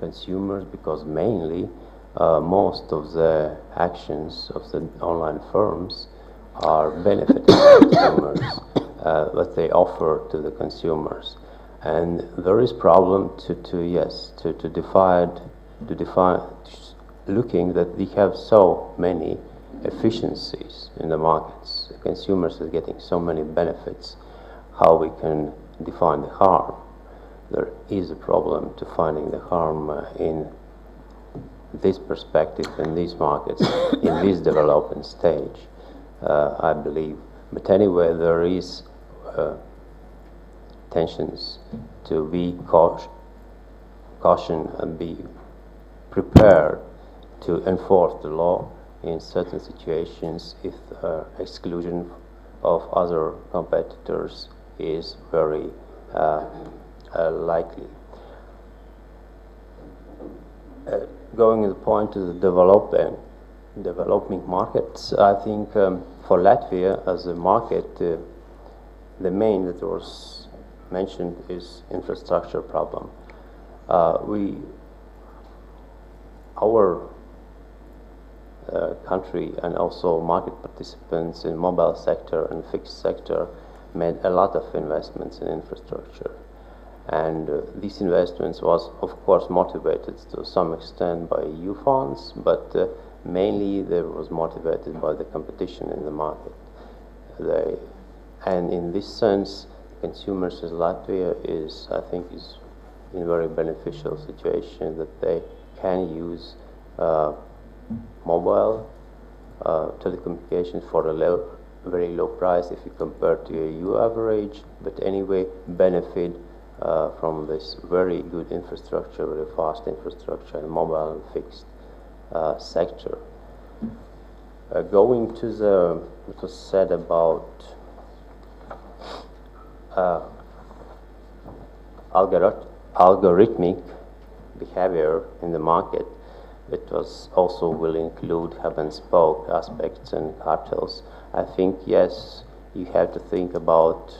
consumers, because mainly most of the actions of the online firms are benefiting consumers, what they offer to the consumers, and there is problem to define, looking that we have so many efficiencies in the markets. Consumers are getting so many benefits. How we can define the harm? There is a problem to finding the harm in this perspective, in these markets, in this development stage, I believe. But anyway, there is tensions to be caution and be prepared to enforce the law in certain situations if exclusion of other competitors is very likely. Going to the point to the developing markets, I think for Latvia as a market, the main that was mentioned is infrastructure problem. Our country and also market participants in mobile sector and fixed sector made a lot of investments in infrastructure. And these investments was, of course, motivated to some extent by EU funds, but mainly they was motivated by the competition in the market. And in this sense, consumers in Latvia I think, is in a very beneficial situation that they can use mobile telecommunications for a very low price if you compare to a EU average, but anyway benefit from this very good infrastructure, very fast infrastructure in mobile and fixed sector. Going to what was said about algorithmic behavior in the market, it was also will include hub and spoke aspects and cartels. I think, yes, you have to think about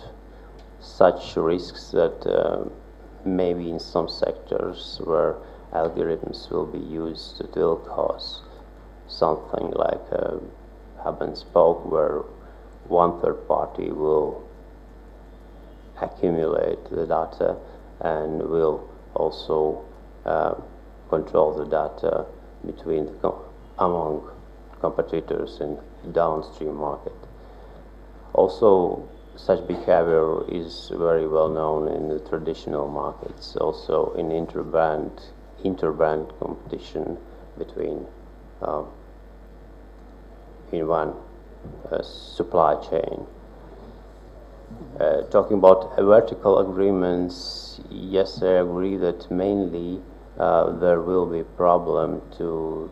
such risks that maybe in some sectors where algorithms will be used, it will cause something like a hub and spoke where one third party will accumulate the data and will also control the data among competitors in downstream market. Also, such behavior is very well known in the traditional markets, also in interbrand competition between in one supply chain. Talking about vertical agreements, yes, I agree that mainly there will be a problem to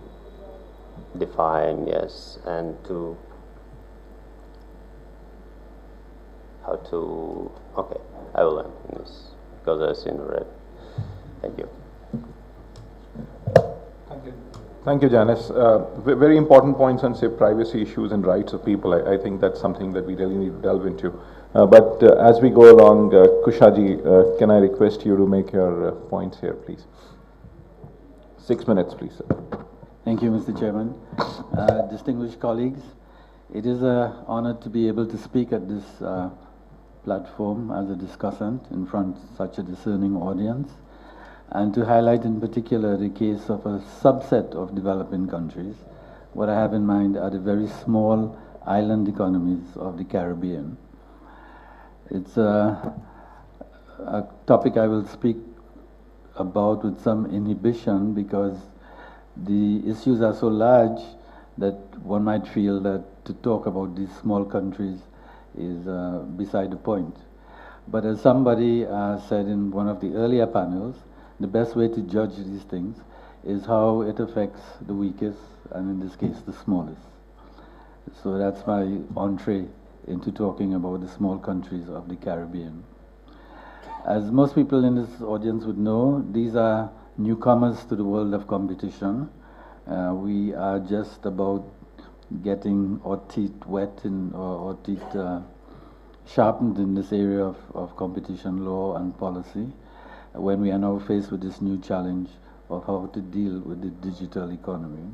define, yes, and to how to, okay, I will end in this because I've seen red. Thank you. Thank you, Janice. Very important points on, say, privacy issues and rights of people. I think that's something that we really need to delve into. But as we go along, Kushaji, can I request you to make your points here, please? 6 minutes, please, sir. Thank you, Mr. Chairman. Distinguished colleagues, it is an honor to be able to speak at this platform as a discussant in front of such a discerning audience, and to highlight in particular the case of a subset of developing countries. What I have in mind are the very small island economies of the Caribbean. It's a topic I will speak about with some inhibition because the issues are so large that one might feel that to talk about these small countries is beside the point. But as somebody said in one of the earlier panels, the best way to judge these things is how it affects the weakest, and in this case, the smallest. So that's my entree into talking about the small countries of the Caribbean. As most people in this audience would know, these are newcomers to the world of competition. We are just about getting our teeth wet or teeth sharpened in this area of competition law and policy, when we are now faced with this new challenge of how to deal with the digital economy.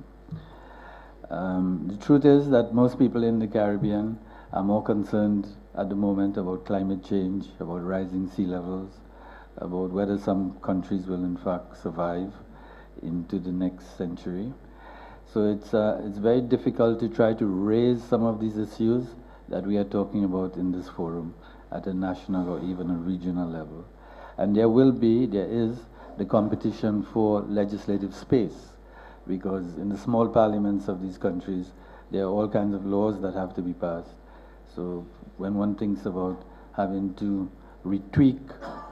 The truth is that most people in the Caribbean are more concerned at the moment about climate change, about rising sea levels, about whether some countries will in fact survive into the next century. So it's very difficult to try to raise some of these issues that we are talking about in this forum at a national or even a regional level. And there is the competition for legislative space, because in the small parliaments of these countries, there are all kinds of laws that have to be passed. So when one thinks about having to retweak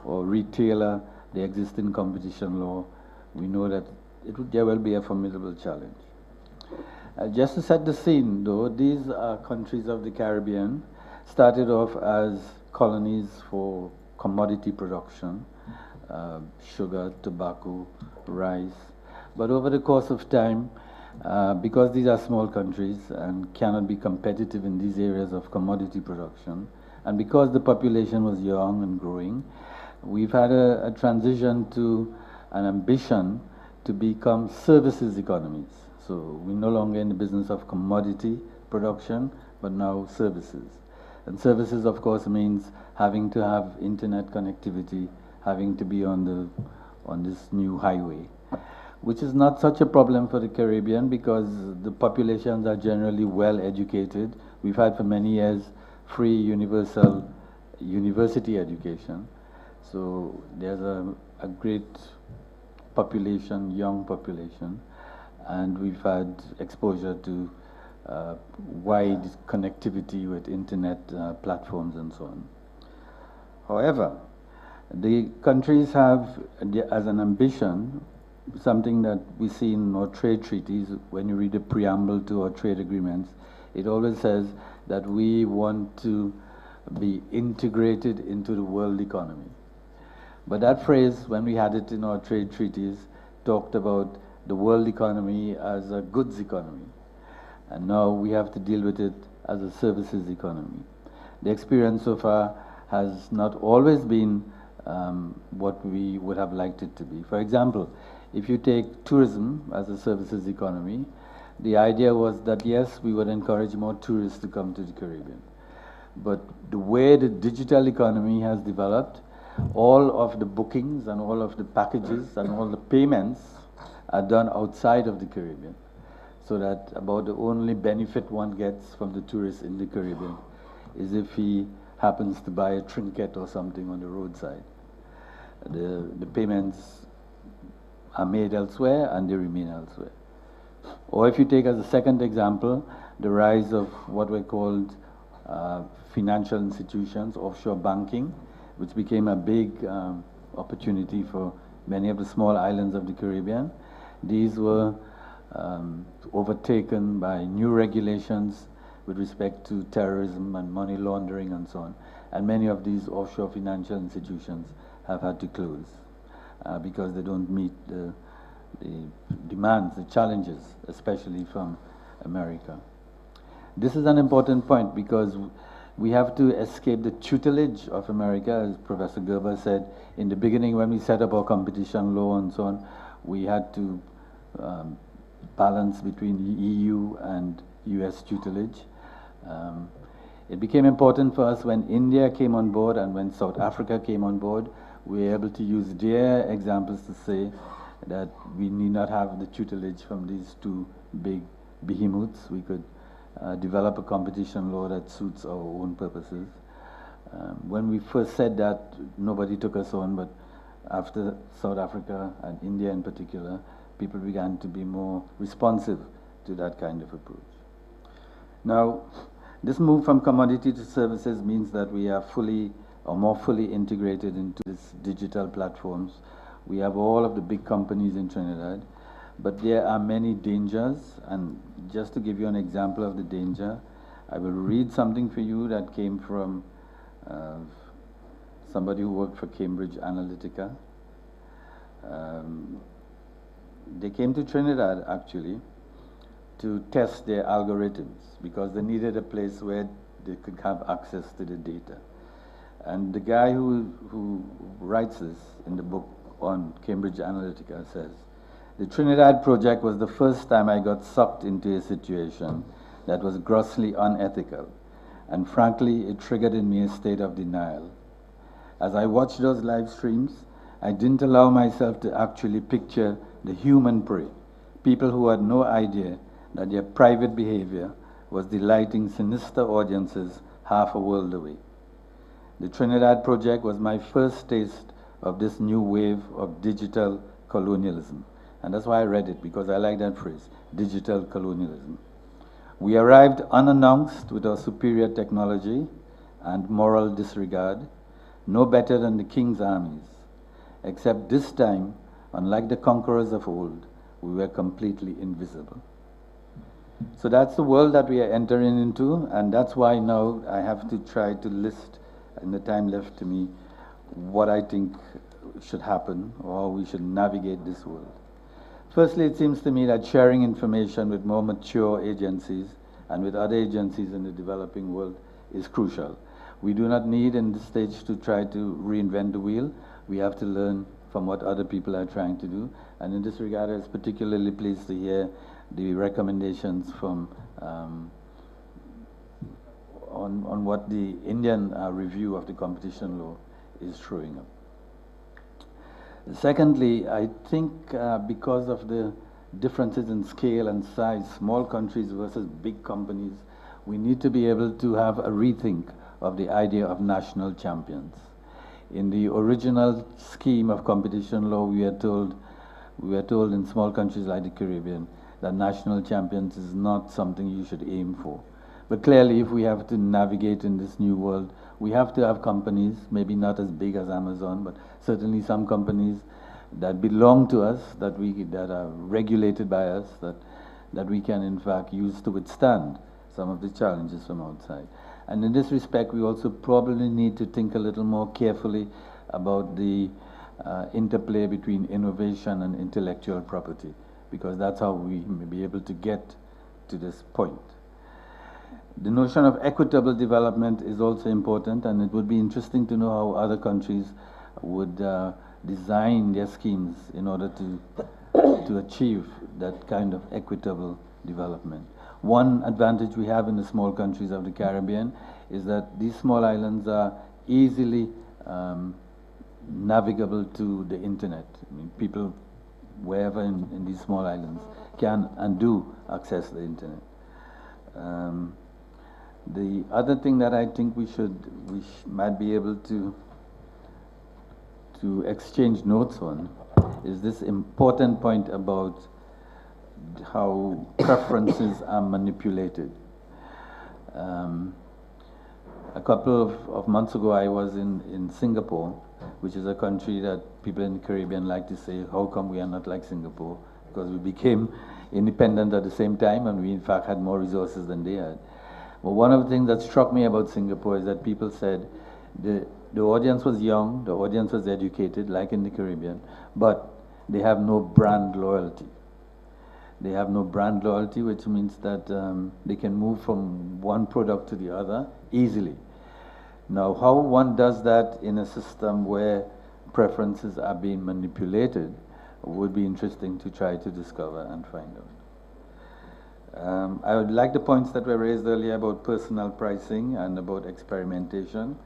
or retailor the existing competition law, we know that there will be a formidable challenge. Just to set the scene, though, these countries of the Caribbean started off as colonies for commodity production, sugar, tobacco, rice, But over the course of time, because these are small countries and cannot be competitive in these areas of commodity production, and because the population was young and growing, we've had a transition to an ambition to become services economies. So we're no longer in the business of commodity production, but now services. And services, of course, means having to have internet connectivity, having to be on this new highway, which is not such a problem for the Caribbean because the populations are generally well educated. We've had for many years free universal university education. So there's a great population, young population, and we've had exposure to wide connectivity with internet platforms and so on. However, the countries have, as an ambition, something that we see in our trade treaties. When you read the preamble to our trade agreements, it always says that we want to be integrated into the world economy. But that phrase, when we had it in our trade treaties, talked about the world economy as a goods economy. And now we have to deal with it as a services economy. The experience so far has not always been what we would have liked it to be. For example, if you take tourism as a services economy, the idea was that yes, we would encourage more tourists to come to the Caribbean. But the way the digital economy has developed, all of the bookings and all of the packages and all the payments are done outside of the Caribbean. So that about the only benefit one gets from the tourist in the Caribbean is if he happens to buy a trinket or something on the roadside. The payments are made elsewhere and they remain elsewhere. Or if you take as a second example, the rise of what were called financial institutions, offshore banking, which became a big opportunity for many of the small islands of the Caribbean. These were overtaken by new regulations with respect to terrorism and money laundering and so on. And many of these offshore financial institutions have had to close because they don't meet the demands, the challenges, especially from America. This is an important point because we have to escape the tutelage of America, as Professor Gerber said. In the beginning, when we set up our competition law and so on, we had to balance between the EU and US tutelage. It became important for us when India came on board and when South Africa came on board. We were able to use their examples to say that we need not have the tutelage from these two big behemoths. We could develop a competition law that suits our own purposes. When we first said that, nobody took us on, but after South Africa and India in particular, people began to be more responsive to that kind of approach. Now, this move from commodity to services means that we are fully or more fully integrated into these digital platforms. We have all of the big companies in Trinidad, but there are many dangers, and just to give you an example of the danger, I will read something for you that came from somebody who worked for Cambridge Analytica. They came to Trinidad actually to test their algorithms because they needed a place where they could have access to the data. And the guy who writes this in the book on Cambridge Analytica says, "The Trinidad project was the first time I got sucked into a situation that was grossly unethical, and frankly, it triggered in me a state of denial. As I watched those live streams, I didn't allow myself to actually picture the human prey, people who had no idea that their private behavior was delighting sinister audiences half a world away. The Trinidad project was my first taste of this new wave of digital colonialism." And that's why I read it, because I like that phrase, digital colonialism. "We arrived unannounced with our superior technology and moral disregard, no better than the king's armies. Except this time, unlike the conquerors of old, we were completely invisible." So that's the world that we are entering into, and that's why now I have to try to list, in the time left to me, what I think should happen or how we should navigate this world. Firstly, it seems to me that sharing information with more mature agencies and with other agencies in the developing world is crucial. We do not need in this stage to try to reinvent the wheel. We have to learn from what other people are trying to do. And in this regard, I was particularly pleased to hear the recommendations from on what the Indian review of the competition law is throwing up. Secondly, I think because of the differences in scale and size, small countries versus big companies, we need to be able to have a rethink of the idea of national champions. In the original scheme of competition law, we were told in small countries like the Caribbean that national champions is not something you should aim for. But clearly, if we have to navigate in this new world, we have to have companies, maybe not as big as Amazon, but certainly some companies that belong to us, that are regulated by us, that we can in fact use to withstand some of the challenges from outside. And in this respect, we also probably need to think a little more carefully about the interplay between innovation and intellectual property, because that's how we may be able to get to this point. The notion of equitable development is also important, and it would be interesting to know how other countries would design their schemes in order to achieve that kind of equitable development. One advantage we have in the small countries of the Caribbean is that these small islands are easily navigable to the internet. I mean, people wherever in these small islands can and do access the internet. The other thing that I think we might be able to exchange notes on is this important point about how preferences are manipulated. A couple of months ago, I was in Singapore, which is a country that people in the Caribbean like to say, how come we are not like Singapore? Because we became independent at the same time, and we in fact had more resources than they had. But one of the things that struck me about Singapore is that people said the audience was young, the audience was educated, like in the Caribbean, but they have no brand loyalty. They have no brand loyalty, which means that they can move from one product to the other easily. Now, how one does that in a system where preferences are being manipulated would be interesting to try to discover and find out. I would like the points that were raised earlier about personal pricing and about experimentation.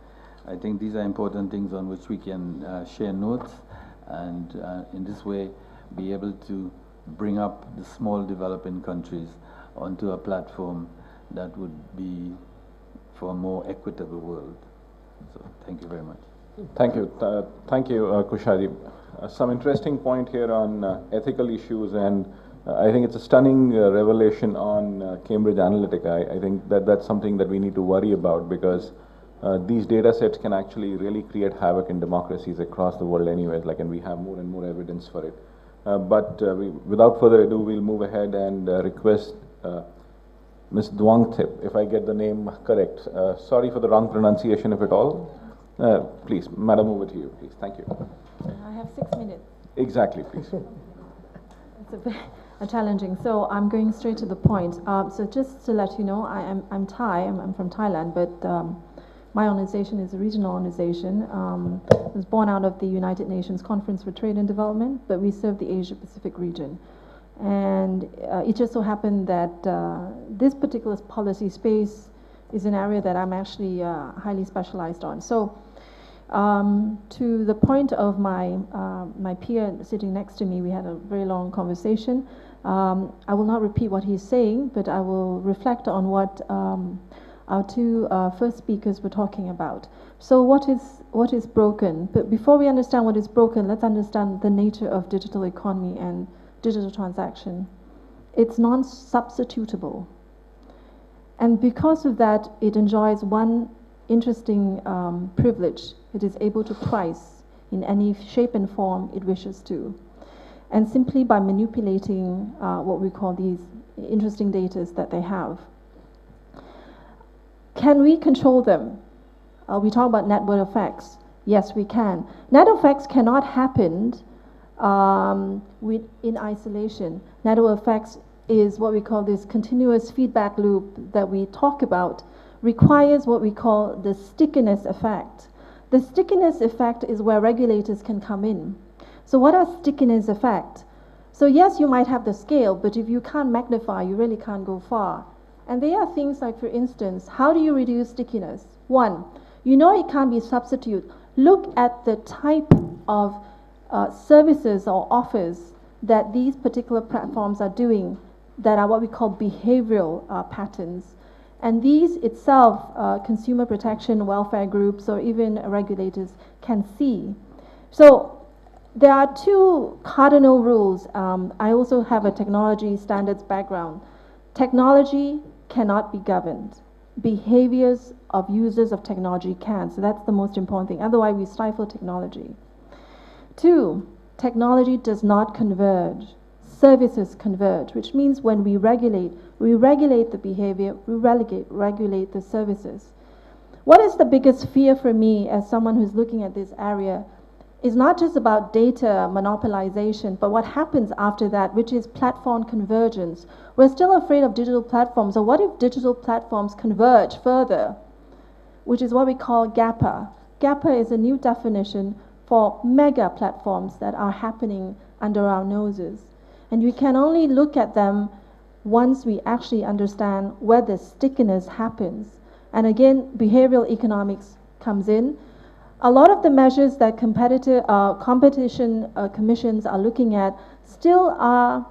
I think these are important things on which we can share notes and in this way be able to bring up the small developing countries onto a platform that would be for a more equitable world. So thank you very much. Thank you. Thank you, Kushadi. Some interesting point here on ethical issues, and I think it's a stunning revelation on Cambridge Analytica. I think that's something that we need to worry about, because these data sets can actually really create havoc in democracies across the world anyways, and we have more and more evidence for it. Without further ado, we'll move ahead and request Ms. Duangthip, if I get the name correct. Sorry for the wrong pronunciation, if at all. Please, madam, over to you, please. Thank you. I have 6 minutes. Exactly, please. It's a bit challenging, so I'm going straight to the point. So just to let you know, I'm Thai. I'm from Thailand, but my organization is a regional organization. It was born out of the United Nations Conference for Trade and Development, but we serve the Asia-Pacific region. And it just so happened that this particular policy space is an area that I'm actually highly specialized on. So to the point of my peer sitting next to me, we had a very long conversation. I will not repeat what he's saying, but I will reflect on what our two first speakers were talking about. So what is broken? But before we understand what is broken, let's understand the nature of digital economy and digital transaction. It's non-substitutable. And because of that, it enjoys one interesting privilege. It is able to price in any shape and form it wishes to. And simply by manipulating what we call these interesting data that they have. Can we control them? We talk about network effects. Yes, we can. Network effects cannot happen in isolation. Network effects is what we call this continuous feedback loop that we talk about, requires what we call the stickiness effect. The stickiness effect is where regulators can come in. So what are stickiness effect? So yes, you might have the scale, but if you can't magnify, you really can't go far. And there are things like, for instance, how do you reduce stickiness? One, you know it can't be substitute. Look at the type of services or offers that these particular platforms are doing that are what we call behavioral patterns. And these itself, consumer protection, welfare groups, or even regulators can see. So there are two cardinal rules. I also have a technology standards background. Technology cannot be governed. Behaviors of users of technology can. So that's the most important thing. Otherwise, we stifle technology. Two, technology does not converge. Services converge, which means when we regulate the behavior, we regulate the services. What is the biggest fear for me as someone who's looking at this area is not just about data monopolization, but what happens after that, which is platform convergence. We're still afraid of digital platforms. So what if digital platforms converge further, which is what we call GAPA. GAPA is a new definition for mega platforms that are happening under our noses. And we can only look at them once we actually understand where the stickiness happens. And again, behavioral economics comes in. A lot of the measures that competition commissions are looking at still are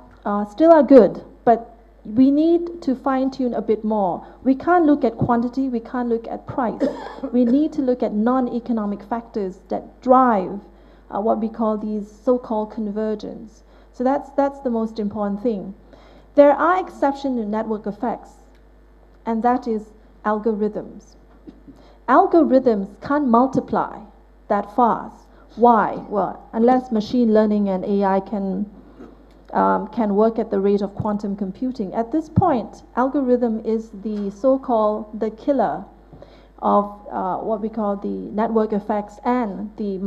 good, but we need to fine-tune a bit more. We can't look at quantity, we can't look at price. We need to look at non-economic factors that drive what we call these so-called convergence. So that's the most important thing. There are exceptions to network effects, and that is algorithms. Algorithms can't multiply that fast. Why? Well, unless machine learning and AI can work at the rate of quantum computing. At this point, algorithm is the so-called the killer of what we call the network effects and the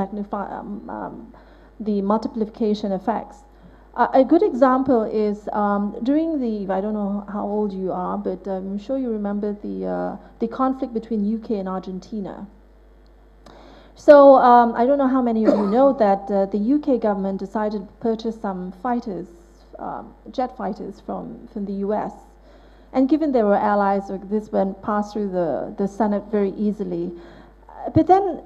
multiplication effects. A good example is during the, I don't know how old you are, but I'm sure you remember the conflict between UK and Argentina. So I don't know how many of you know that the UK government decided to purchase some fighters, jet fighters from the US. And given they were allies, this went passed through the Senate very easily. But then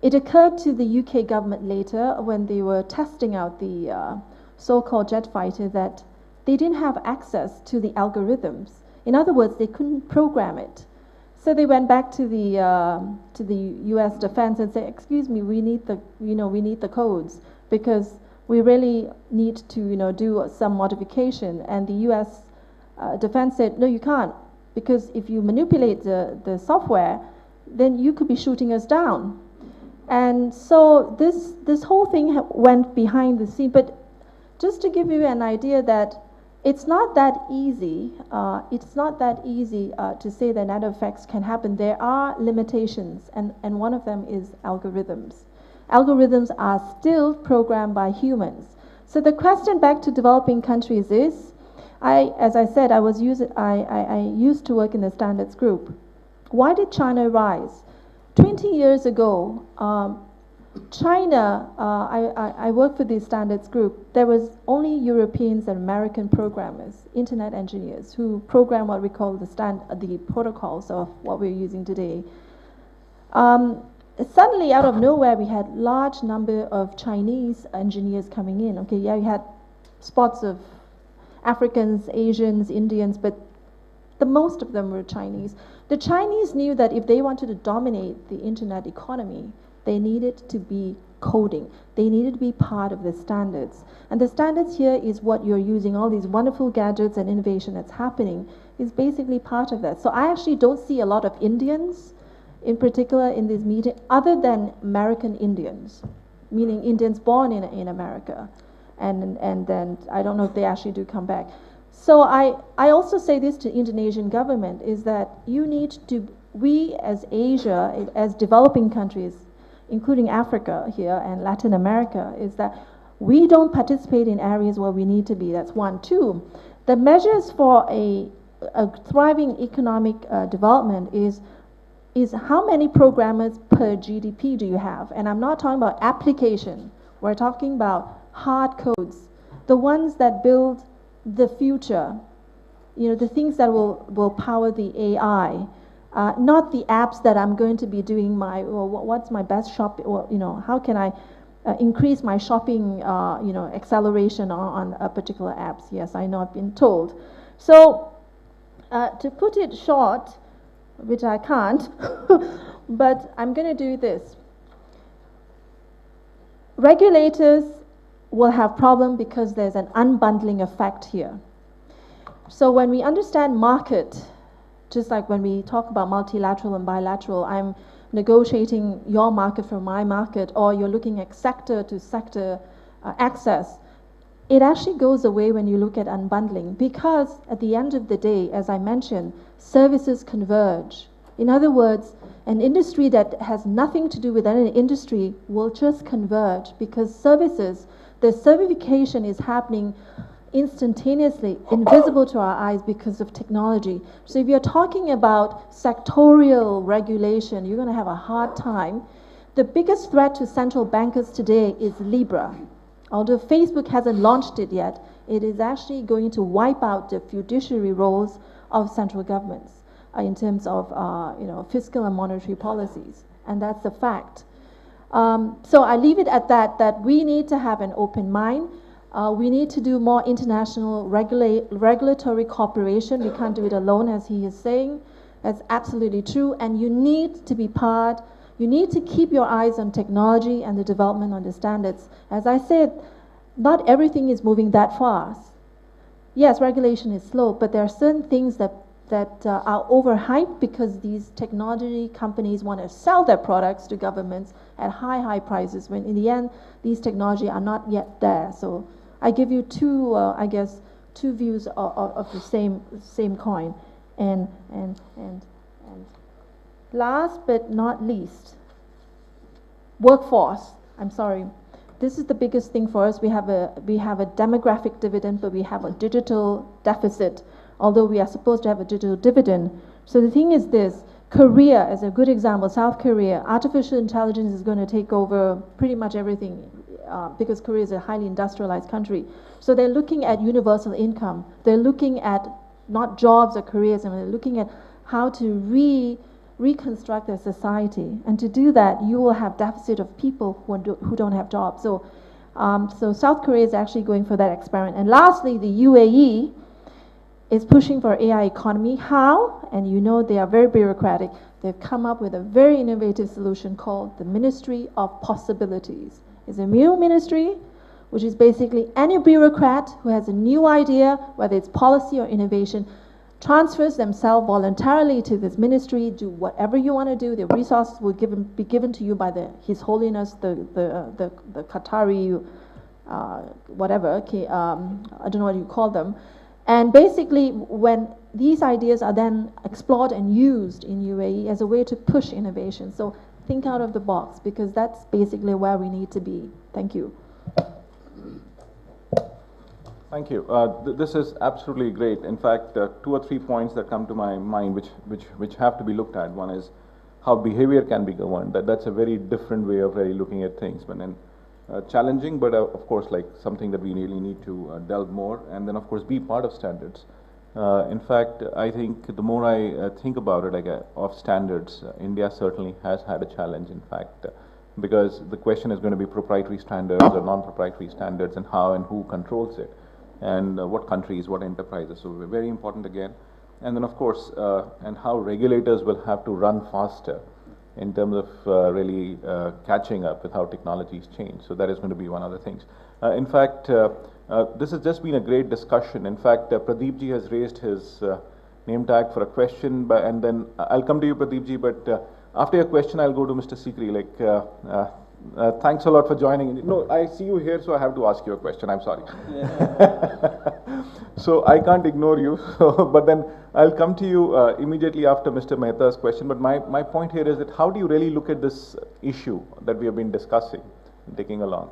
it occurred to the UK government later when they were testing out the so-called jet fighter that they didn't have access to the algorithms. In other words, they couldn't program it. So they went back to the U.S. defense and said, "Excuse me, we need the codes because we really need to do some modification." And the U.S. Defense said, "No, you can't, because if you manipulate the software, then you could be shooting us down." And so this whole thing went behind the scene, but just to give you an idea that it's not that easy. It's not that easy to say that net effects can happen. There are limitations, and one of them is algorithms. Algorithms are still programmed by humans. So the question back to developing countries is, as I said, I used to work in the standards group. Why did China rise? 20 years ago, China, I worked for the standards group. There was only Europeans and American programmers, internet engineers, who program what we call the protocols of what we're using today. Suddenly, out of nowhere, we had large number of Chinese engineers coming in. Okay, yeah, we had spots of Africans, Asians, Indians, but the most of them were Chinese. The Chinese knew that if they wanted to dominate the internet economy, they needed to be coding. They needed to be part of the standards. And the standards here is what you're using, all these wonderful gadgets and innovation that's happening is basically part of that. So I actually don't see a lot of Indians, in particular in this meeting, other than American Indians, meaning Indians born in America. And then I don't know if they actually do come back. So I also say this to Indonesian government, is that we as Asia, as developing countries, including Africa here and Latin America, is that We don't participate in areas where we need to be. That's one. Two, the measures for a thriving economic development is how many programmers per GDP do you have? And I'm not talking about application. We're talking about hard codes, the ones that build the future, the things that will power the AI, not the apps that I'm going to be doing what's my best shop, or, how can I increase my shopping, acceleration on a particular apps. Yes, I know, I've been told. So to put it short, which I can't, but I'm going to do this. Regulators will have problem because there's an unbundling effect here. So when we understand market, just like when we talk about multilateral and bilateral, I'm negotiating your market for my market, or you're looking at sector to sector access, it actually goes away when you look at unbundling, because at the end of the day, as I mentioned, services converge. In other words, an industry that has nothing to do with any industry will just converge, because services, the certification is happening instantaneously, invisible to our eyes because of technology. So if you're talking about sectorial regulation, you're going to have a hard time. The biggest threat to central bankers today is Libra. Although Facebook hasn't launched it yet, it is actually going to wipe out the fiduciary roles of central governments in terms of fiscal and monetary policies, and that's a fact. So I leave it at that we need to have an open mind. We need to do more international regulatory cooperation. We can't do it alone, as he is saying. That's absolutely true. And you need to be part. You need to keep your eyes on technology and the development on the standards. As I said, not everything is moving that fast. Yes, regulation is slow, but there are certain things that are overhyped because these technology companies want to sell their products to governments at high prices, when in the end, these technology are not yet there. So I give you two views of the same coin. And last but not least, workforce. I'm sorry. This is the biggest thing for us. We have a demographic dividend, but we have a digital deficit, although we are supposed to have a digital dividend. So the thing is this, Korea is a good example, South Korea, artificial intelligence is going to take over pretty much everything because Korea is a highly industrialized country. So they're looking at universal income. They're looking at not jobs or careers, and they're looking at how to reconstruct their society. And to do that, you will have deficit of people who don't have jobs. So South Korea is actually going for that experiment. And lastly, the UAE is pushing for AI economy. How? And they are very bureaucratic. They've come up with a very innovative solution called the Ministry of Possibilities. It's a new ministry, which is basically any bureaucrat who has a new idea, whether it's policy or innovation, transfers themselves voluntarily to this ministry, do whatever you want to do. The resources will be given to you by His Holiness, the Qatari, whatever, okay, I don't know what you call them. And basically, when these ideas are then explored and used in UAE as a way to push innovation. So think out of the box, because that's basically where we need to be. Thank you. Thank you. This is absolutely great. In fact, 2 or 3 points that come to my mind which have to be looked at. One is how behavior can be governed. That's a very different way of really looking at things. Challenging, but of course, like something that we really need to delve more, and then of course be part of standards. In fact, I think the more I think about it, of standards, India certainly has had a challenge. In fact, because the question is going to be proprietary standards or non-proprietary standards, and how and who controls it, and what countries, what enterprises. So very important again, and then of course, and how regulators will have to run faster in terms of really catching up with how technologies change. So that is going to be one of the things. In fact, this has just been a great discussion. In fact, Pradeep ji has raised his name tag for a question, and then I'll come to you, Pradeep ji, but after your question, I'll go to Mr. Sikri. Thanks a lot for joining. No, I see you here, so I have to ask you a question. I'm sorry. So I can't ignore you, but then I'll come to you immediately after Mr. Mehta's question. But my point here is that how do you really look at this issue that we have been discussing and taking along?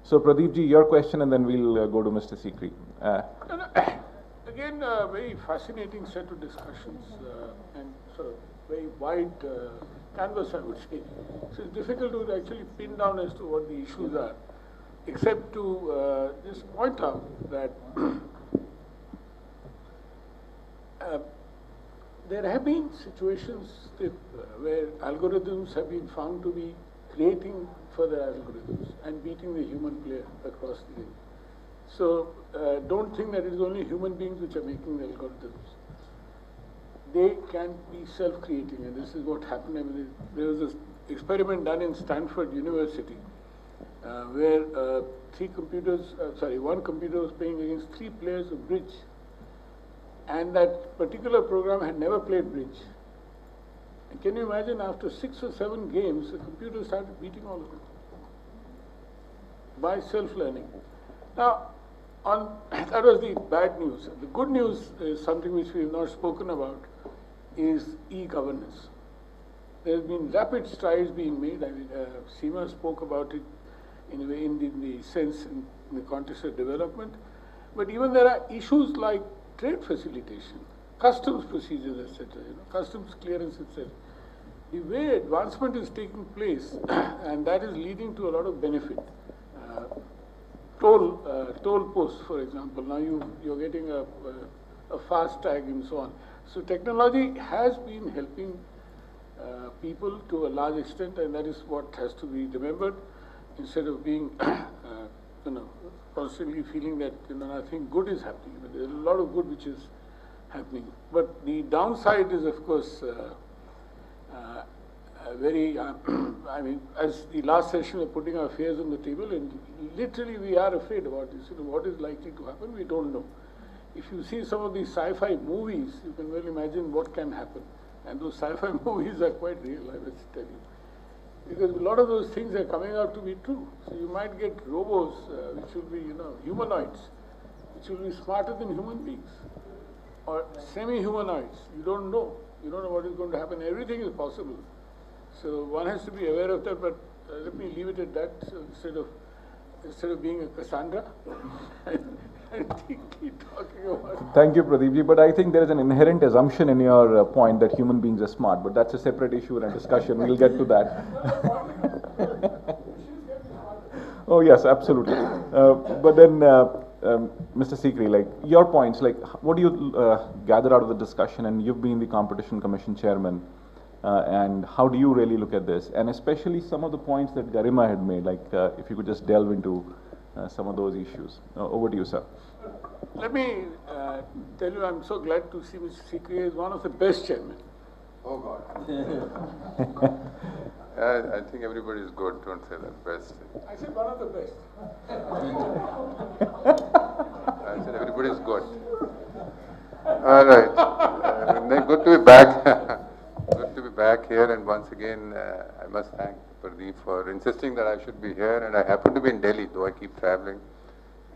So Pradeep ji, your question, and then we'll go to Mr. Sikri. Again, a very fascinating set of discussions and sort of very wide canvas, I would say. So it's difficult to actually pin down as to what the issues are, except to just point out that there have been situations where algorithms have been found to be creating further algorithms and beating the human player across the game. So don't think that it is only human beings which are making the algorithms. They can be self-creating, and this is what happened. I mean, there was this experiment done in Stanford University where one computer was playing against 3 players of bridge, and that particular program had never played bridge. And can you imagine, after 6 or 7 games, the computer started beating all of them by self-learning. Now, that was the bad news. The good news is something which we have not spoken about, is e-governance. There has been rapid strides being made. I mean, Seema spoke about it in a way, in the sense, in the context of development. But even there are issues like trade facilitation, customs procedures, etc., customs clearance, etc. The way advancement is taking place, and that is leading to a lot of benefit. Toll posts, for example, now you're getting a fast tag and so on. So technology has been helping people to a large extent, and that is what has to be remembered, instead of being, constantly feeling that nothing good is happening. But there's a lot of good which is happening. But the downside is, of course, very, I mean, as the last session of putting our fears on the table, and literally we are afraid about this. What is likely to happen, we don't know. If you see some of these sci-fi movies, you can well imagine what can happen. And those sci-fi movies are quite real, I must tell you. Because a lot of those things are coming out to be true. So you might get robots, which will be, humanoids, which will be smarter than human beings, or semi-humanoids. You don't know. You don't know what is going to happen. Everything is possible. So one has to be aware of that, but let me leave it at that. So instead of being a Cassandra, and keep talking about. Thank you, Pradeep ji. But I think there is an inherent assumption in your point that human beings are smart, but that's a separate issue and a discussion. We'll get to that. Oh yes, absolutely. But then, Mr. Sikri, like your points, like what do you gather out of the discussion? And you've been the Competition Commission chairman. And how do you really look at this? And especially some of the points that Garima had made, like if you could just delve into some of those issues. Over to you, sir. Let me tell you, I'm so glad to see Mr. Sikri is one of the best chairmen. Oh God. I think everybody is good, don't say that, best. I said one of the best. I said everybody is good. All right. Good to be back. Good to be back here, and once again, I must thank Pradeep for insisting that I should be here, and I happen to be in Delhi, though I keep traveling.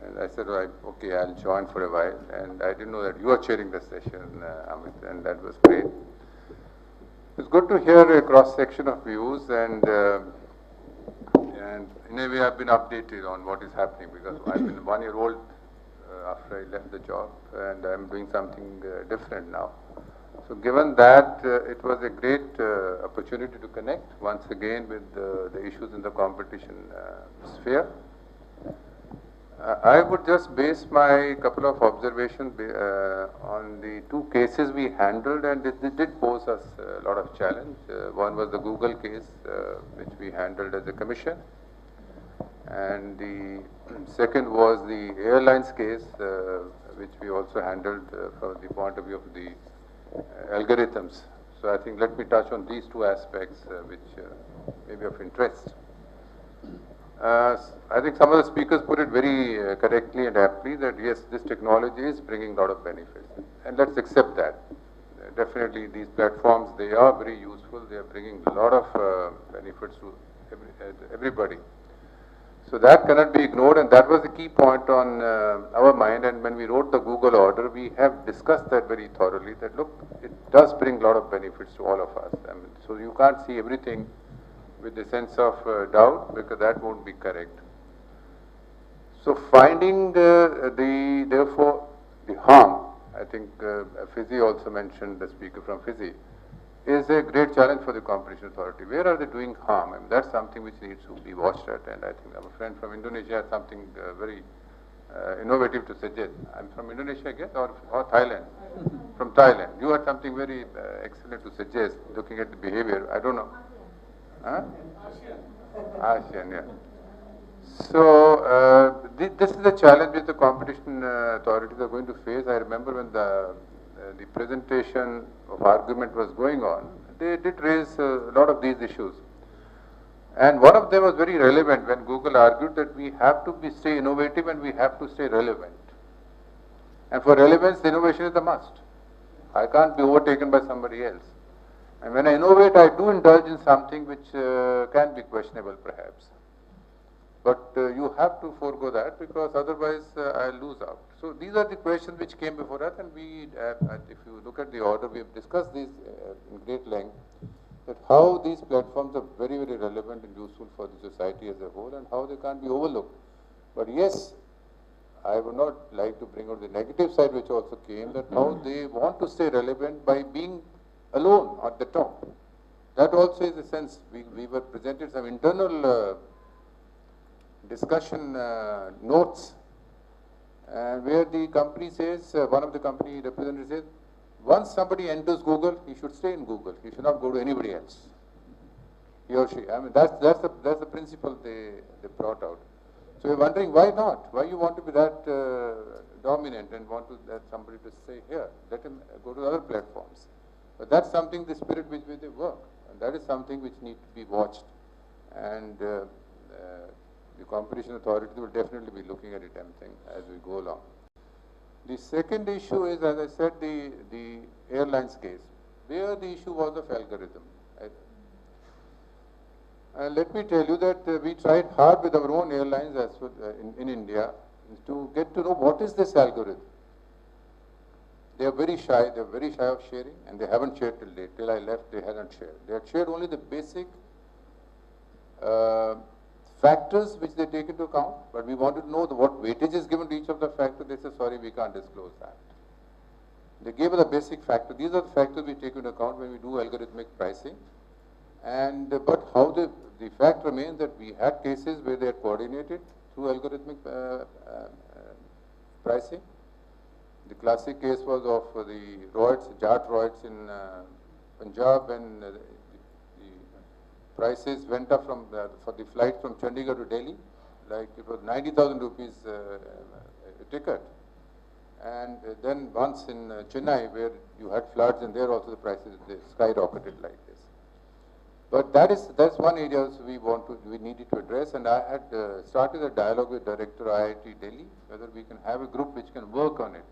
And I said, well, okay, I'll join for a while, and I didn't know that you were chairing the session, Amit, and that was great. It's good to hear a cross-section of views, and in a way I've been updated on what is happening, because I've been 1 year old after I left the job, and I'm doing something different now. So given that, it was a great opportunity to connect once again with the issues in the competition sphere. I would just base my couple of observations on the 2 cases we handled, and it did pose us a lot of challenge. One was the Google case, which we handled as a commission, and the second was the airlines case, which we also handled from the point of view of the algorithms. So I think let me touch on these 2 aspects which may be of interest. I think some of the speakers put it very correctly and aptly that yes, this technology is bringing a lot of benefits, and let's accept that. Definitely these platforms, they are very useful, they are bringing a lot of benefits to everybody. So that cannot be ignored, and that was the key point on our mind. And when we wrote the Google order, we have discussed that very thoroughly, that look, it does bring a lot of benefits to all of us. I mean, so you can't see everything with a sense of doubt, because that won't be correct. So finding therefore the harm, I think Fiji also mentioned, the speaker from Fiji, is a great challenge for the competition authority. Where are they doing harm? I mean, that's something which needs to be watched at, and I think our friend from Indonesia had something very innovative to suggest. I'm from Indonesia, I guess, or Thailand? From Thailand. You had something very excellent to suggest, looking at the behavior. I don't know. Huh? ASEAN, yeah. So, this is the challenge which the competition authorities are going to face. I remember when the presentation of argument was going on, they did raise a lot of these issues. And one of them was very relevant when Google argued that we have to stay innovative and we have to stay relevant. And for relevance, innovation is a must. I can't be overtaken by somebody else. And when I innovate, I do indulge in something which can be questionable perhaps. But you have to forego that, because otherwise I lose out. So these are the questions which came before us, and we, if you look at the order, we have discussed these in great length, that how these platforms are very, very relevant and useful for the society as a whole, and how they can't be overlooked. But yes, I would not like to bring out the negative side which also came, that how they want to stay relevant by being alone at the top. That also is a sense. We were presented some internal discussion notes, where the company says, one of the company representatives says, once somebody enters Google, he should stay in Google. He should not go to anybody else. He or she. I mean, that's the principle they brought out. So you're wondering, why not? Why you want to be that dominant and want that somebody to stay here? Let him go to other platforms. But that's something, the spirit which way they work, and that is something which need to be watched. And the competition authority will definitely be looking at it, as we go along. The second issue is, as I said, the airlines case, where the issue was of algorithm. Let me tell you that we tried hard with our own airlines as well, in India to get to know what is this algorithm. They are very shy. They are very shy of sharing, and they haven't shared till date. Till I left, they hadn't shared. They had shared only the basic factors which they take into account, but we wanted to know what weightage is given to each of the factors. They said, sorry, we can't disclose that. They gave us the basic factor. These are the factors we take into account when we do algorithmic pricing. And but how the fact remains that we had cases where they had coordinated through algorithmic pricing. The classic case was of the Jat Roids in Punjab, and the prices went up for the flight from Chandigarh to Delhi, like it was 90,000 rupees a ticket. And then once in Chennai, where you had floods, and there also the prices they skyrocketed like this. But that's one area we needed to address, and I had started a dialogue with Director IIT Delhi, whether we can have a group which can work on it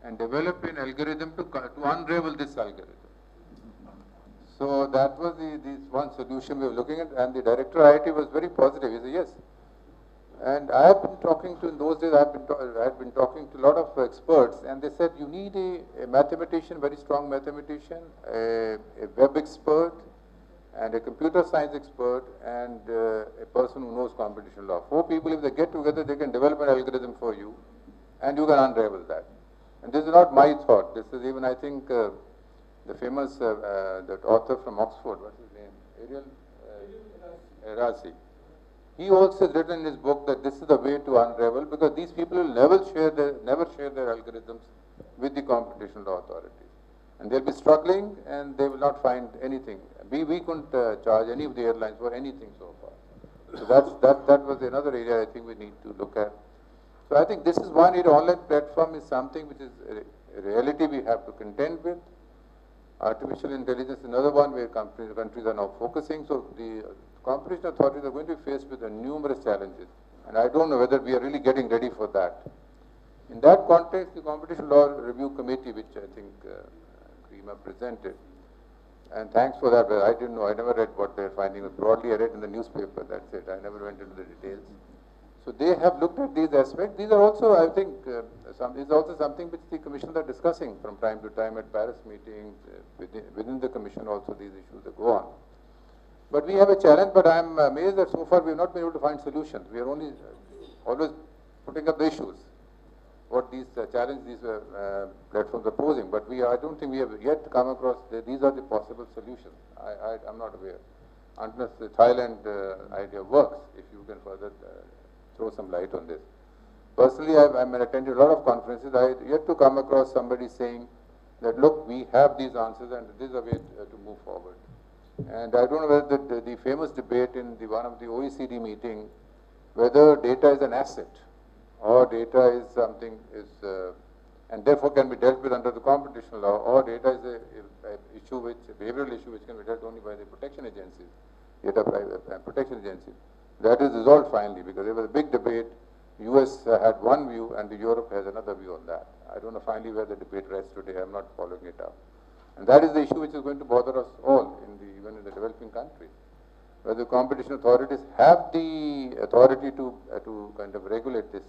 and develop an algorithm to unravel this algorithm. So that was this one solution we were looking at, and the Director IIT was very positive. He said yes. And I have been talking to, in those days, I had been talking to a lot of experts, and they said you need a mathematician, very strong mathematician, a web expert, and a computer science expert, and a person who knows competition law. 4 people, if they get together, they can develop an algorithm for you, and you can unravel that. And this is not my thought. This is even, I think, the famous that author from Oxford, what's his name? Erasi. He also has written in his book that this is the way to unravel, because these people will never share their algorithms with the competition law authorities. And they'll be struggling, and they will not find anything. We couldn't charge any of the airlines for anything so far. So that was another area I think we need to look at. So I think this is one area. Online platform is something which is a reality we have to contend with. Artificial intelligence is another one where countries are now focusing. So the competition authorities are going to be faced with numerous challenges. And I don't know whether we are really getting ready for that. In that context, the Competition Law Review Committee, which I think Grima presented, and thanks for that, but I didn't know, I never read what their finding was. Broadly, I read in the newspaper, that's it. I never went into the details. So they have looked at these aspects. These are also, I think, is also something which the commissions are discussing from time to time at Paris meetings. Within the commission also these issues that go on. But we have a challenge, but I'm amazed that so far we have not been able to find solutions. We are only always putting up the issues, what these challenges these platforms are posing. But I don't think we have yet come across these are the possible solutions. I'm not aware. Unless the Thailand idea works, if you can further throw some light on this. Personally, I'm attending a lot of conferences. I yet to come across somebody saying that, look, we have these answers and this is a way to move forward. And I don't know whether the famous debate in one of the OECD meeting, whether data is an asset or data is something and therefore can be dealt with under the competition law, or data is a behavioral issue which can be dealt only by the protection agencies, data protection agencies. That is resolved finally, because there was a big debate. US had one view and Europe has another view on that. I don't know finally where the debate rests today. I'm not following it up. And that is the issue which is going to bother us all, even in the developing countries. Whether competition authorities have the authority to kind of regulate this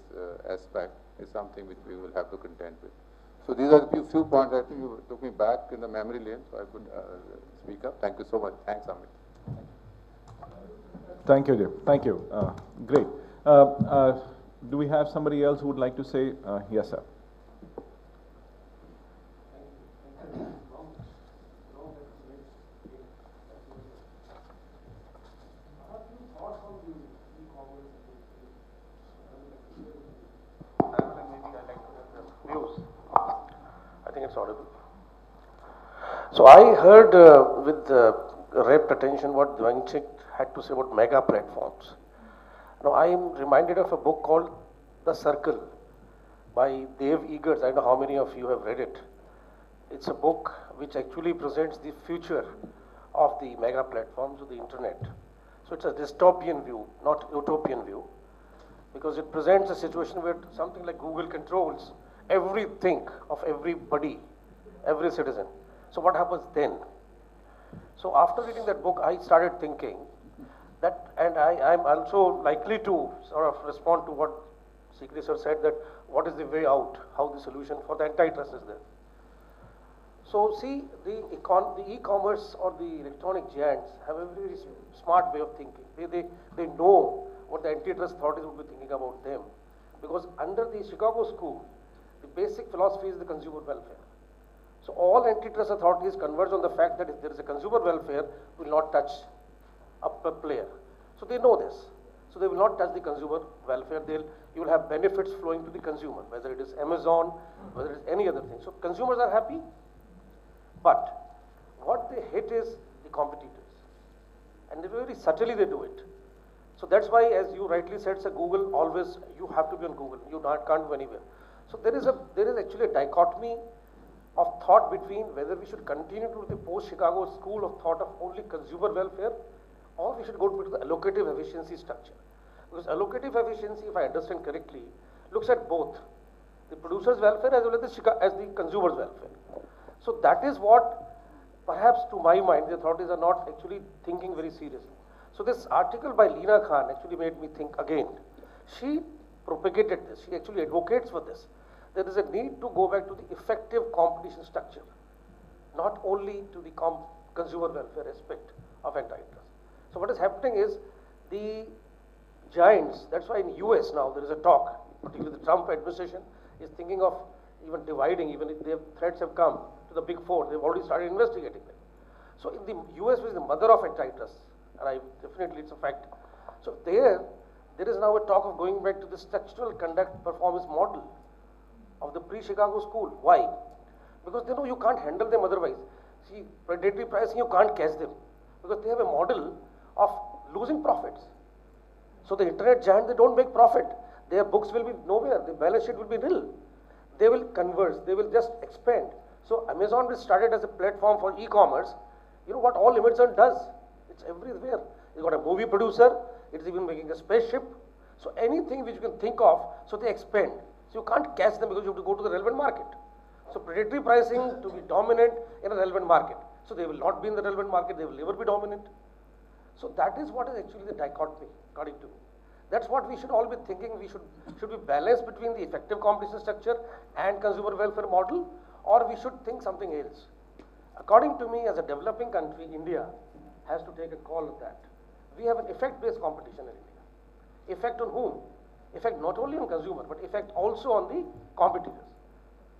aspect is something which we will have to contend with. So these are the few points. I think you took me back in the memory lane, so I could speak up. Thank you so much. Thanks, Amit. Thank you, Jay. Thank you. Great. Do we have somebody else who would like to say? Yes, sir. I think it's audible. So I heard with rapt attention what Dwangchik had to say about mega platforms. Now I am reminded of a book called The Circle by Dave Eggers. I don't know how many of you have read it. It's a book which actually presents the future of the mega platforms of the internet. So it's a dystopian view, not utopian view, because it presents a situation where something like Google controls everything of everybody, every citizen. So what happens then? So after reading that book, I started thinking that, and I'm also likely to sort of respond to what Sikri sir said, that what is the way out, how the solution for the antitrust is there. So see, the e-commerce or the electronic giants have a very smart way of thinking. They know what the antitrust authorities would be thinking about them, because under the Chicago school, the basic philosophy is the consumer welfare. So all antitrust authorities converge on the fact that if there is a consumer welfare, we will not touch a player. So they know this. So they will not touch the consumer welfare. You will have benefits flowing to the consumer, whether it is Amazon, whether it is any other thing. So consumers are happy, but what they hate is the competitors. And very subtly they do it. So that's why, as you rightly said, sir, Google always, you have to be on Google. You can't go anywhere. So there is actually a dichotomy of thought between whether we should continue to the post-Chicago school of thought of only consumer welfare, or we should go to the allocative efficiency structure. Because allocative efficiency, if I understand correctly, looks at both the producer's welfare as well as the consumer's welfare. So that is what, perhaps to my mind, the authorities are not actually thinking very seriously. So this article by Leena Khan actually made me think again. She propagated this. She actually advocates for this. There is a need to go back to the effective competition structure, not only to the consumer welfare aspect of antitrust. So what is happening is the giants, that's why in US now there is a talk, particularly the Trump administration is thinking of even dividing, even if their threats have come to the big four, they've already started investigating them. So in the US, which is the mother of antitrust, and definitely it's a fact. So there is now a talk of going back to the structural conduct performance model of the pre-Chicago school. Why? Because they know you can't handle them otherwise. See, predatory pricing, you can't catch them, because they have a model of losing profits. So the internet giant, they don't make profit. Their books will be nowhere. The balance sheet will be nil. They will converge. They will just expand. So Amazon, which started as a platform for e-commerce, you know what all Amazon does? It's everywhere. It's got a movie producer. It's even making a spaceship. So anything which you can think of, so they expand. So you can't catch them because you have to go to the relevant market. So predatory pricing to be dominant in a relevant market. So they will not be in the relevant market. They will never be dominant. So that is what is actually the dichotomy, according to me. That's what we should all be thinking. We should be balanced between the effective competition structure and consumer welfare model, or we should think something else. According to me, as a developing country, India has to take a call on that. We have an effect-based competition in India. Effect on whom? effect not only on consumer, but effect also on the competitors.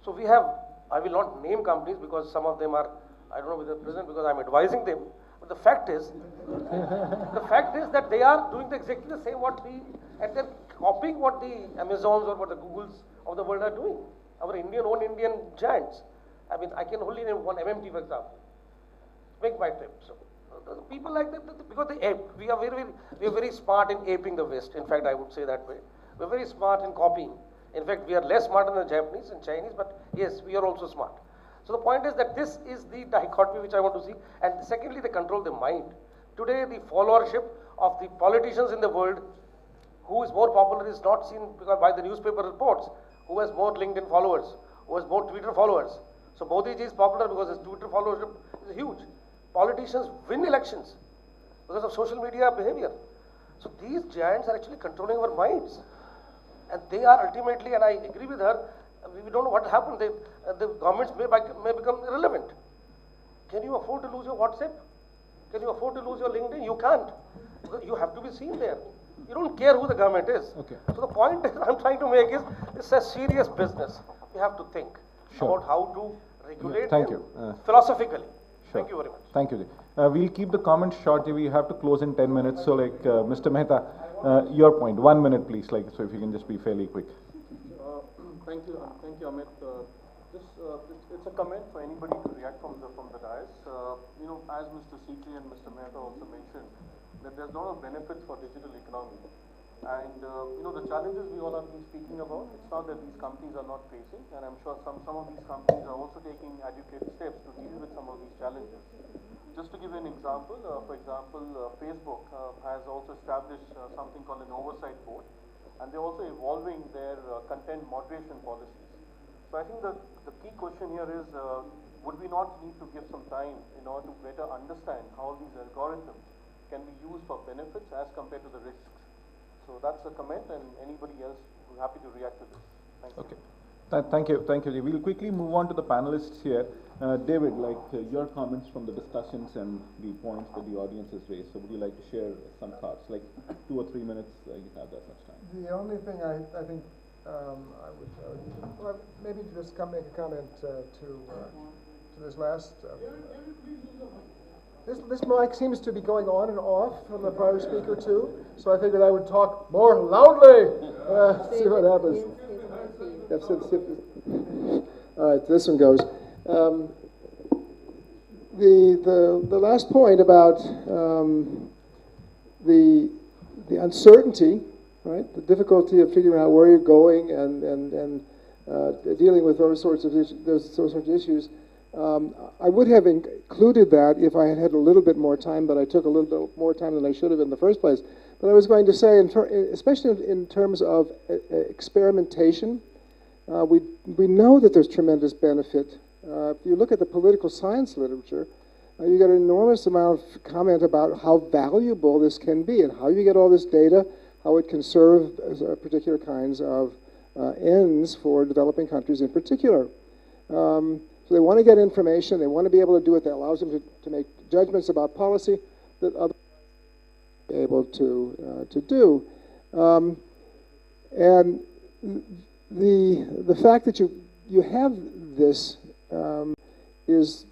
So we have, I will not name companies because some of them are, I don't know whether present because I'm advising them, but the fact is, that they are doing exactly the same and they're copying what the Amazons or what the Googles of the world are doing. Our own Indian giants. I mean, I can only name one, MMT for example. Make my trip. So people like that, because they ape. We are very smart in aping the West. In fact, I would say that way. We're very smart in copying. In fact, we are less smart than the Japanese and Chinese, but yes, we are also smart. So the point is that this is the dichotomy which I want to see. And secondly, they control the mind. Today, the followership of the politicians in the world, who is more popular is not seen by the newspaper reports. Who has more LinkedIn followers? Who has more Twitter followers? So Modi ji is popular because his Twitter followership is huge. Politicians win elections because of social media behavior. So these giants are actually controlling our minds. And they are ultimately, and I agree with her, we don't know what happened. The governments may become irrelevant. Can you afford to lose your WhatsApp? Can you afford to lose your LinkedIn? You can't. You have to be seen there. You don't care who the government is. Okay. So the point I'm trying to make is, it's a serious business. We have to think about how to regulate philosophically. Sure. Thank you very much. Thank you. We'll keep the comments short. We have to close in 10 minutes. So like Mr. Mehta, your point, 1 minute please. So if you can just be fairly quick. Thank you, Amit. It's a comment for anybody to react from the dais. As Mr. Sikri and Mr. Mehta also mentioned, that there's a lot of benefits for digital economy. And the challenges we all have been speaking about, it's not that these companies are not facing, and I'm sure some of these companies are also taking adequate steps to deal with some of these challenges. Just to give an example, for example, Facebook has also established something called an oversight board, and they're also evolving their content moderation policies. So I think the key question here is, would we not need to give some time in order to better understand how these algorithms can be used for benefits as compared to the risks? So that's a comment, and anybody else who's happy to react to this. Thank you. Thank you. We'll quickly move on to the panelists here. David, your comments from the discussions and the points that the audience has raised. So would you like to share some thoughts? Like 2 or 3 minutes, you have that much time. The only thing I think I would maybe just make a comment to this last. This mic seems to be going on and off from the prior speaker too, so I figured I would talk more loudly. See what happens. All right, this one goes. The last point about the uncertainty, right? The difficulty of figuring out where you're going and dealing with those sorts of issues. I would have included that if I had had a little bit more time, but I took a little bit more time than I should have in the first place. But I was going to say, especially in terms of experimentation, we know that there's tremendous benefit. If you look at the political science literature, you get an enormous amount of comment about how valuable this can be and how you get all this data, how it can serve particular kinds of ends for developing countries in particular. So they want to get information, they want to be able to do it, that allows them to make judgments about policy that others are able to do. And the fact that you have this is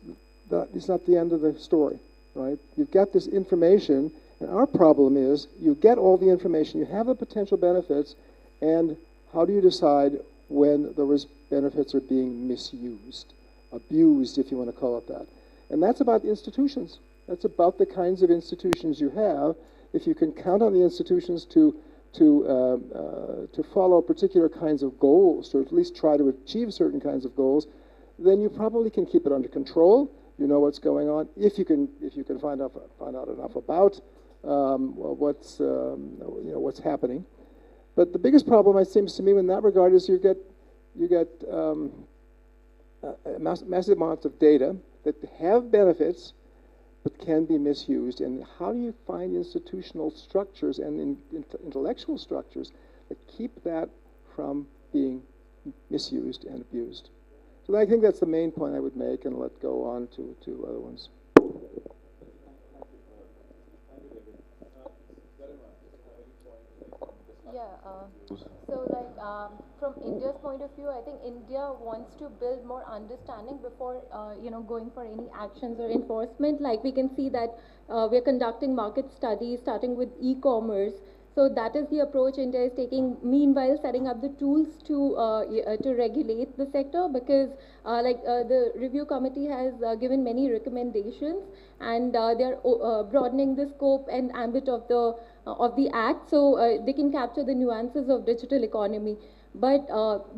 not the end of the story, right? You've got this information, and our problem is you get all the information, you have the potential benefits, and how do you decide when those benefits are being misused? Abused, if you want to call it that. And that's about institutions. That's about the kinds of institutions you have. If you can count on the institutions to follow particular kinds of goals, or at least try to achieve certain kinds of goals, then you probably can keep it under control. You know what's going on. If you can find out enough about what's happening. But the biggest problem, it seems to me, in that regard, is you get massive amounts of data that have benefits but can be misused. And how do you find institutional structures and intellectual structures that keep that from being misused and abused? So I think that's the main point I would make, and let go on to other ones. Yeah. From India's point of view, I think India wants to build more understanding before, going for any actions or enforcement. Like we can see that we're conducting market studies, starting with e-commerce. So that is the approach India is taking. Meanwhile, setting up the tools to regulate the sector, because the review committee has given many recommendations, and they're broadening the scope and ambit of the act, so they can capture the nuances of digital economy. But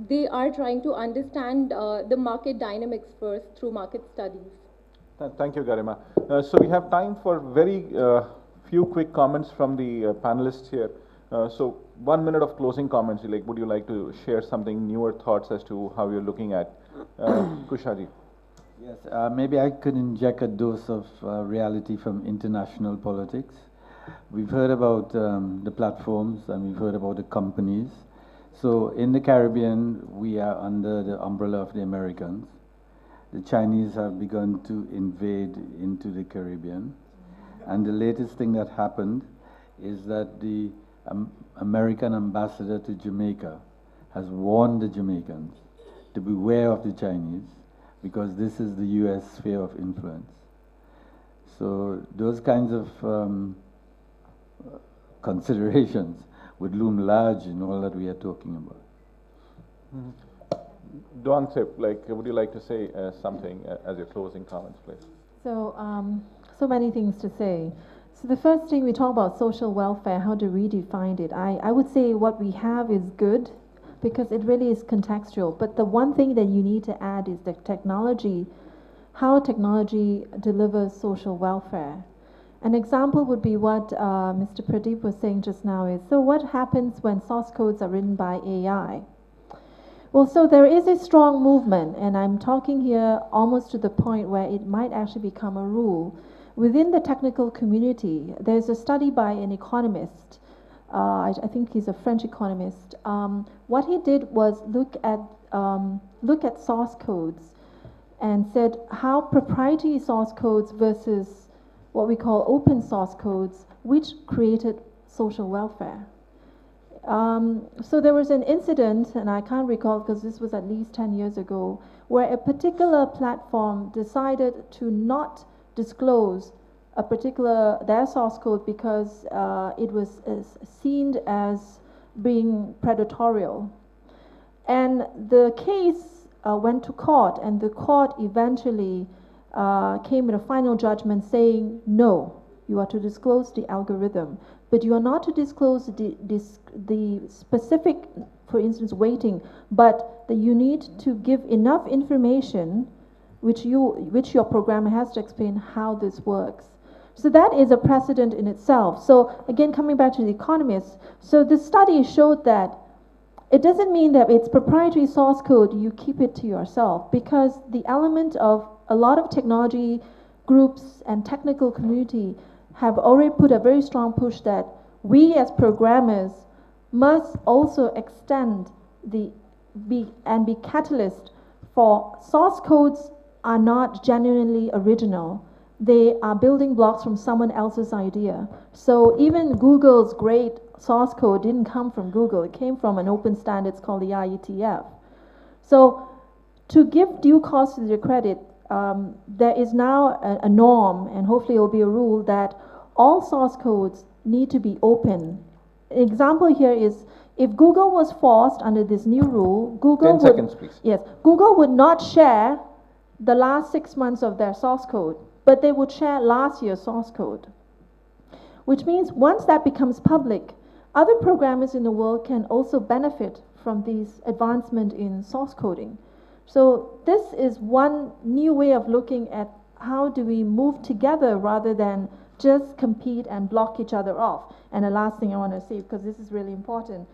they are trying to understand the market dynamics first through market studies. Thank you, Garima. So we have time for very few quick comments from the panelists here. So 1 minute of closing comments. Like, would you like to share something, newer thoughts as to how you're looking at Kushaji? Yes, maybe I could inject a dose of reality from international politics. We've heard about the platforms, and we've heard about the companies. So in the Caribbean, we are under the umbrella of the Americans. The Chinese have begun to invade into the Caribbean. And the latest thing that happened is that the American ambassador to Jamaica has warned the Jamaicans to beware of the Chinese, because this is the US sphere of influence. So those kinds of considerations would loom large in all that we are talking about. Duangtip, would you like to say something as your closing comments, please? So, so many things to say. So the first thing, we talk about social welfare, how to redefine it. I would say what we have is good, because it really is contextual. But the one thing that you need to add is the technology, how technology delivers social welfare. An example would be what Mr. Pradeep was saying just now is, so what happens when source codes are written by AI? Well, so there is a strong movement, and I'm talking here almost to the point where it might actually become a rule. Within the technical community, there's a study by an economist, I think he's a French economist. What he did was look at source codes and said how proprietary source codes versus what we call open source codes, which created social welfare. So there was an incident, and I can't recall because this was at least 10 years ago, where a particular platform decided to not disclose their source code because it was seen as being predatorial. And the case went to court, and the court eventually came with a final judgment saying, no, you are to disclose the algorithm, but you are not to disclose the specific, for instance, weighting, but that you need to give enough information which your programmer has to explain how this works. So that is a precedent in itself. So again, coming back to the economists, so the study showed that it doesn't mean that it's proprietary source code, you keep it to yourself, because the element of a lot of technology groups and technical community have already put a very strong push that we as programmers must also extend be catalyst for source codes are not genuinely original. They are building blocks from someone else's idea. So even Google's great source code didn't come from Google. It came from an open standards called the IETF. So to give due cost to the credit, there is now a norm, and hopefully it will be a rule, that all source codes need to be open. An example here is, if Google was forced under this new rule, Google 10 seconds, please. Yes, Google would not share the last 6 months of their source code, but they would share last year's source code. Which means once that becomes public, other programmers in the world can also benefit from this advancement in source coding. So this is one new way of looking at how do we move together rather than just compete and block each other off. And the last thing I want to say, because this is really important,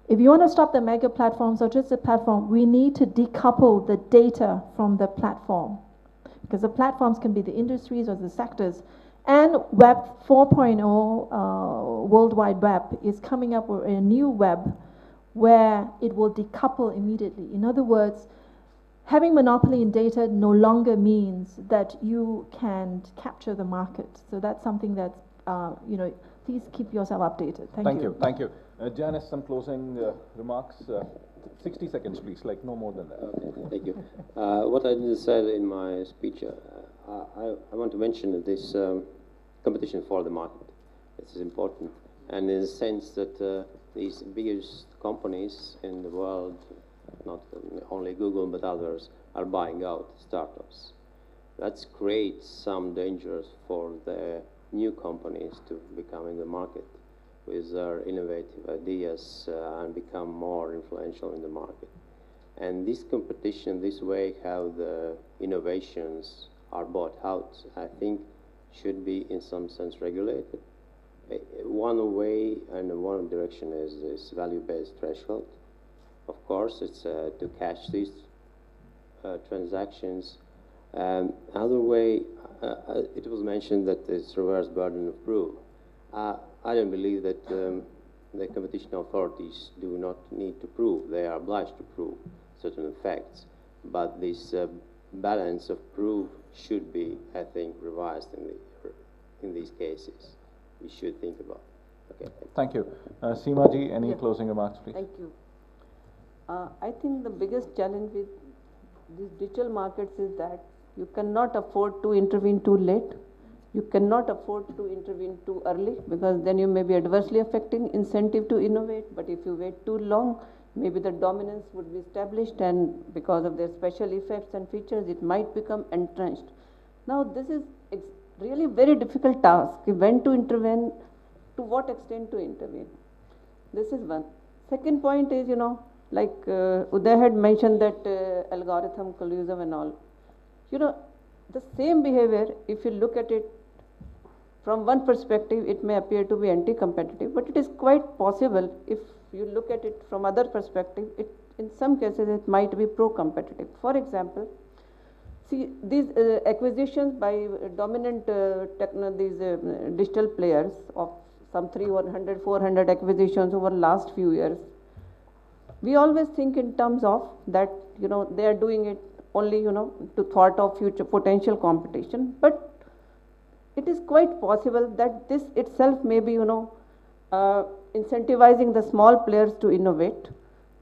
if you want to stop the mega platforms or just the platform, we need to decouple the data from the platform, because the platforms can be the industries or the sectors. And Web 4.0, World Wide Web, is coming up with a new web where it will decouple immediately. In other words, having monopoly in data no longer means that you can capture the market. So that's something that, please keep yourself updated. Thank you. Thank you. Janice, some closing remarks. 60 seconds, please, like no more than that. Okay, thank you. What I didn't say in my speech, I want to mention this competition for the market. This is important, and in the sense that these biggest companies in the world, not only Google but others, are buying out startups. That creates some dangers for the new companies to become in the market with their innovative ideas and become more influential in the market. And this competition, this way how the innovations are bought out, I think should be in some sense regulated. One way and one direction is this value-based threshold. Of course, it's to catch these transactions. Another way, it was mentioned that it's reverse burden of proof. I don't believe that the competition authorities do not need to prove. They are obliged to prove certain facts. But this balance of proof should be, I think, revised in these cases. We should think about. Okay. Thank you. Seema ji, any closing remarks, please? Thank you. I think the biggest challenge with these digital markets is that you cannot afford to intervene too late. You cannot afford to intervene too early, because then you may be adversely affecting incentive to innovate. But if you wait too long, maybe the dominance would be established, and because of their special effects and features, it might become entrenched. Now, this is really very difficult task. When to intervene, to what extent to intervene. This is one. Second point is, like Uday had mentioned that algorithm collusion and all. The same behavior, if you look at it from one perspective, it may appear to be anti-competitive, but it is quite possible if you look at it from other perspective, in some cases it might be pro-competitive. For example, see these acquisitions by dominant digital players of some 300, 400 acquisitions over last few years. We always think in terms of that, they are doing it only, to thwart of future potential competition, but it is quite possible that this itself may be, incentivizing the small players to innovate,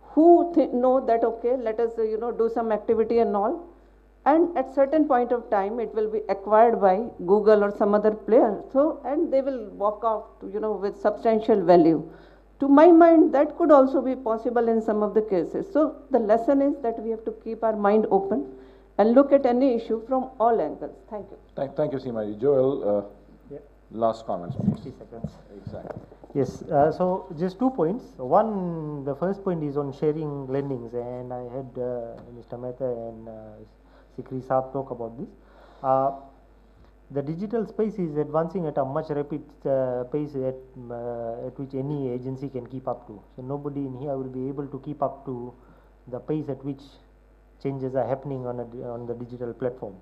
who know that, okay, let us, do some activity and all, and at certain point of time, it will be acquired by Google or some other player. So, and they will walk out, with substantial value. To my mind, that could also be possible in some of the cases. So, the lesson is that we have to keep our mind open and look at any issue from all angles. Thank you. Thank you, Seema ji. Joel, last comments, please. 60 seconds. Exactly. Yes, so just 2 points. One, the first point is on sharing learnings, and I had Mr. Mehta and Sikri Saab talk about this. The digital space is advancing at a much rapid pace at which any agency can keep up to. So nobody in here will be able to keep up to the pace at which changes are happening on the digital platform.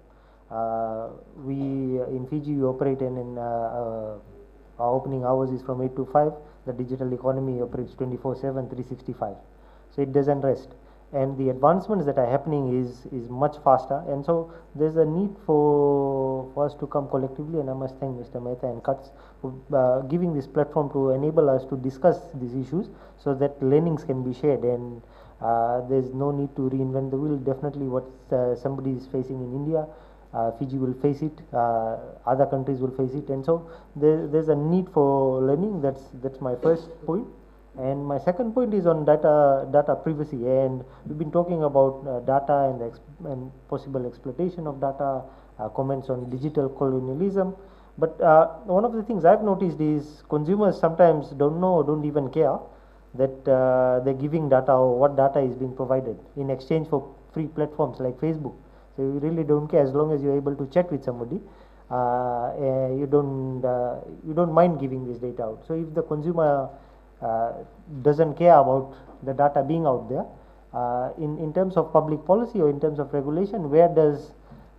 We in Fiji operate in our opening hours is from 8 to 5. The digital economy operates 24/7, 365. So it doesn't rest. And the advancements that are happening is much faster, and so there's a need for us to come collectively, and I must thank Mr. Mehta and Katz for giving this platform to enable us to discuss these issues so that learnings can be shared, and there's no need to reinvent the wheel. Definitely what somebody is facing in India, Fiji will face it, other countries will face it, and so there's a need for learning. That's my first point. And my second point is on data privacy, and we've been talking about data and possible exploitation of data, comments on digital colonialism. But one of the things I've noticed is consumers sometimes don't know or don't even care that they're giving data or what data is being provided in exchange for free platforms like Facebook. So you really don't care as long as you're able to chat with somebody. You don't mind giving this data out. So if the consumer doesn't care about the data being out there, in terms of public policy or in terms of regulation, where does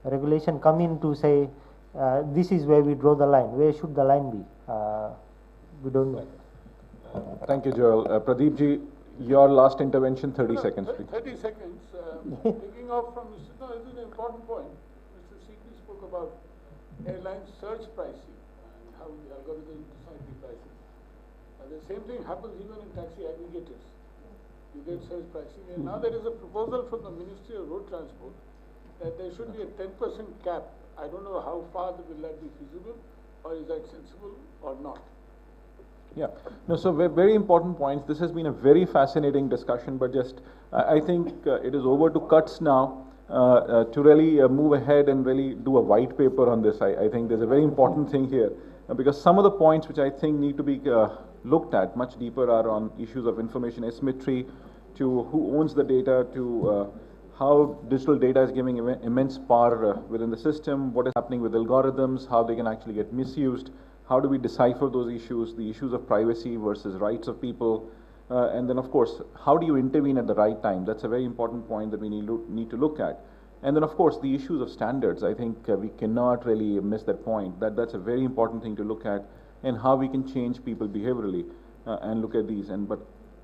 regulation come in to say this is where we draw the line? Where should the line be? We don't know. Thank you, Joel. Pradeep ji, your last intervention, 30 seconds, please. 30 seconds. Taking off from this, no, this is an important point. Mr. Sikri spoke about airline surge pricing and how the algorithms decide the pricing. The same thing happens even in taxi aggregators. You get surge pricing, and now there is a proposal from the Ministry of Road Transport that there should be a 10% cap. I don't know how far will that be feasible, or is that sensible or not? Yeah, no, so very important points. This has been a very fascinating discussion, but just I think it is over to cuts now to really move ahead and really do a white paper on this. I think there's a very important thing here because some of the points which I think need to be looked at much deeper are on issues of information asymmetry, to who owns the data, to how digital data is giving immense power within the system, what is happening with algorithms, how they can actually get misused. How do we decipher those issues, the issues of privacy versus rights of people, and then of course, how do you intervene at the right time? That's a very important point that we need to look at. And then of course, the issues of standards, I think we cannot really miss that point. That's a very important thing to look at, and how we can change people behaviorally and look at these. But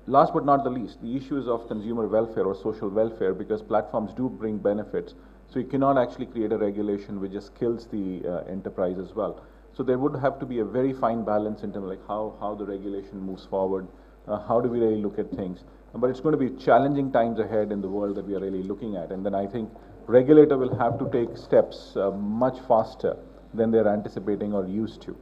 last but not the least, the issues of consumer welfare or social welfare, because platforms do bring benefits. So you cannot actually create a regulation which just kills the enterprise as well. So there would have to be a very fine balance in terms of like how the regulation moves forward, how do we really look at things. But it's going to be challenging times ahead in the world that we are really looking at. And then I think regulator will have to take steps much faster than they're anticipating or used to.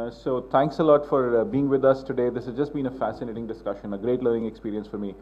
So thanks a lot for being with us today. This has just been a fascinating discussion, a great learning experience for me.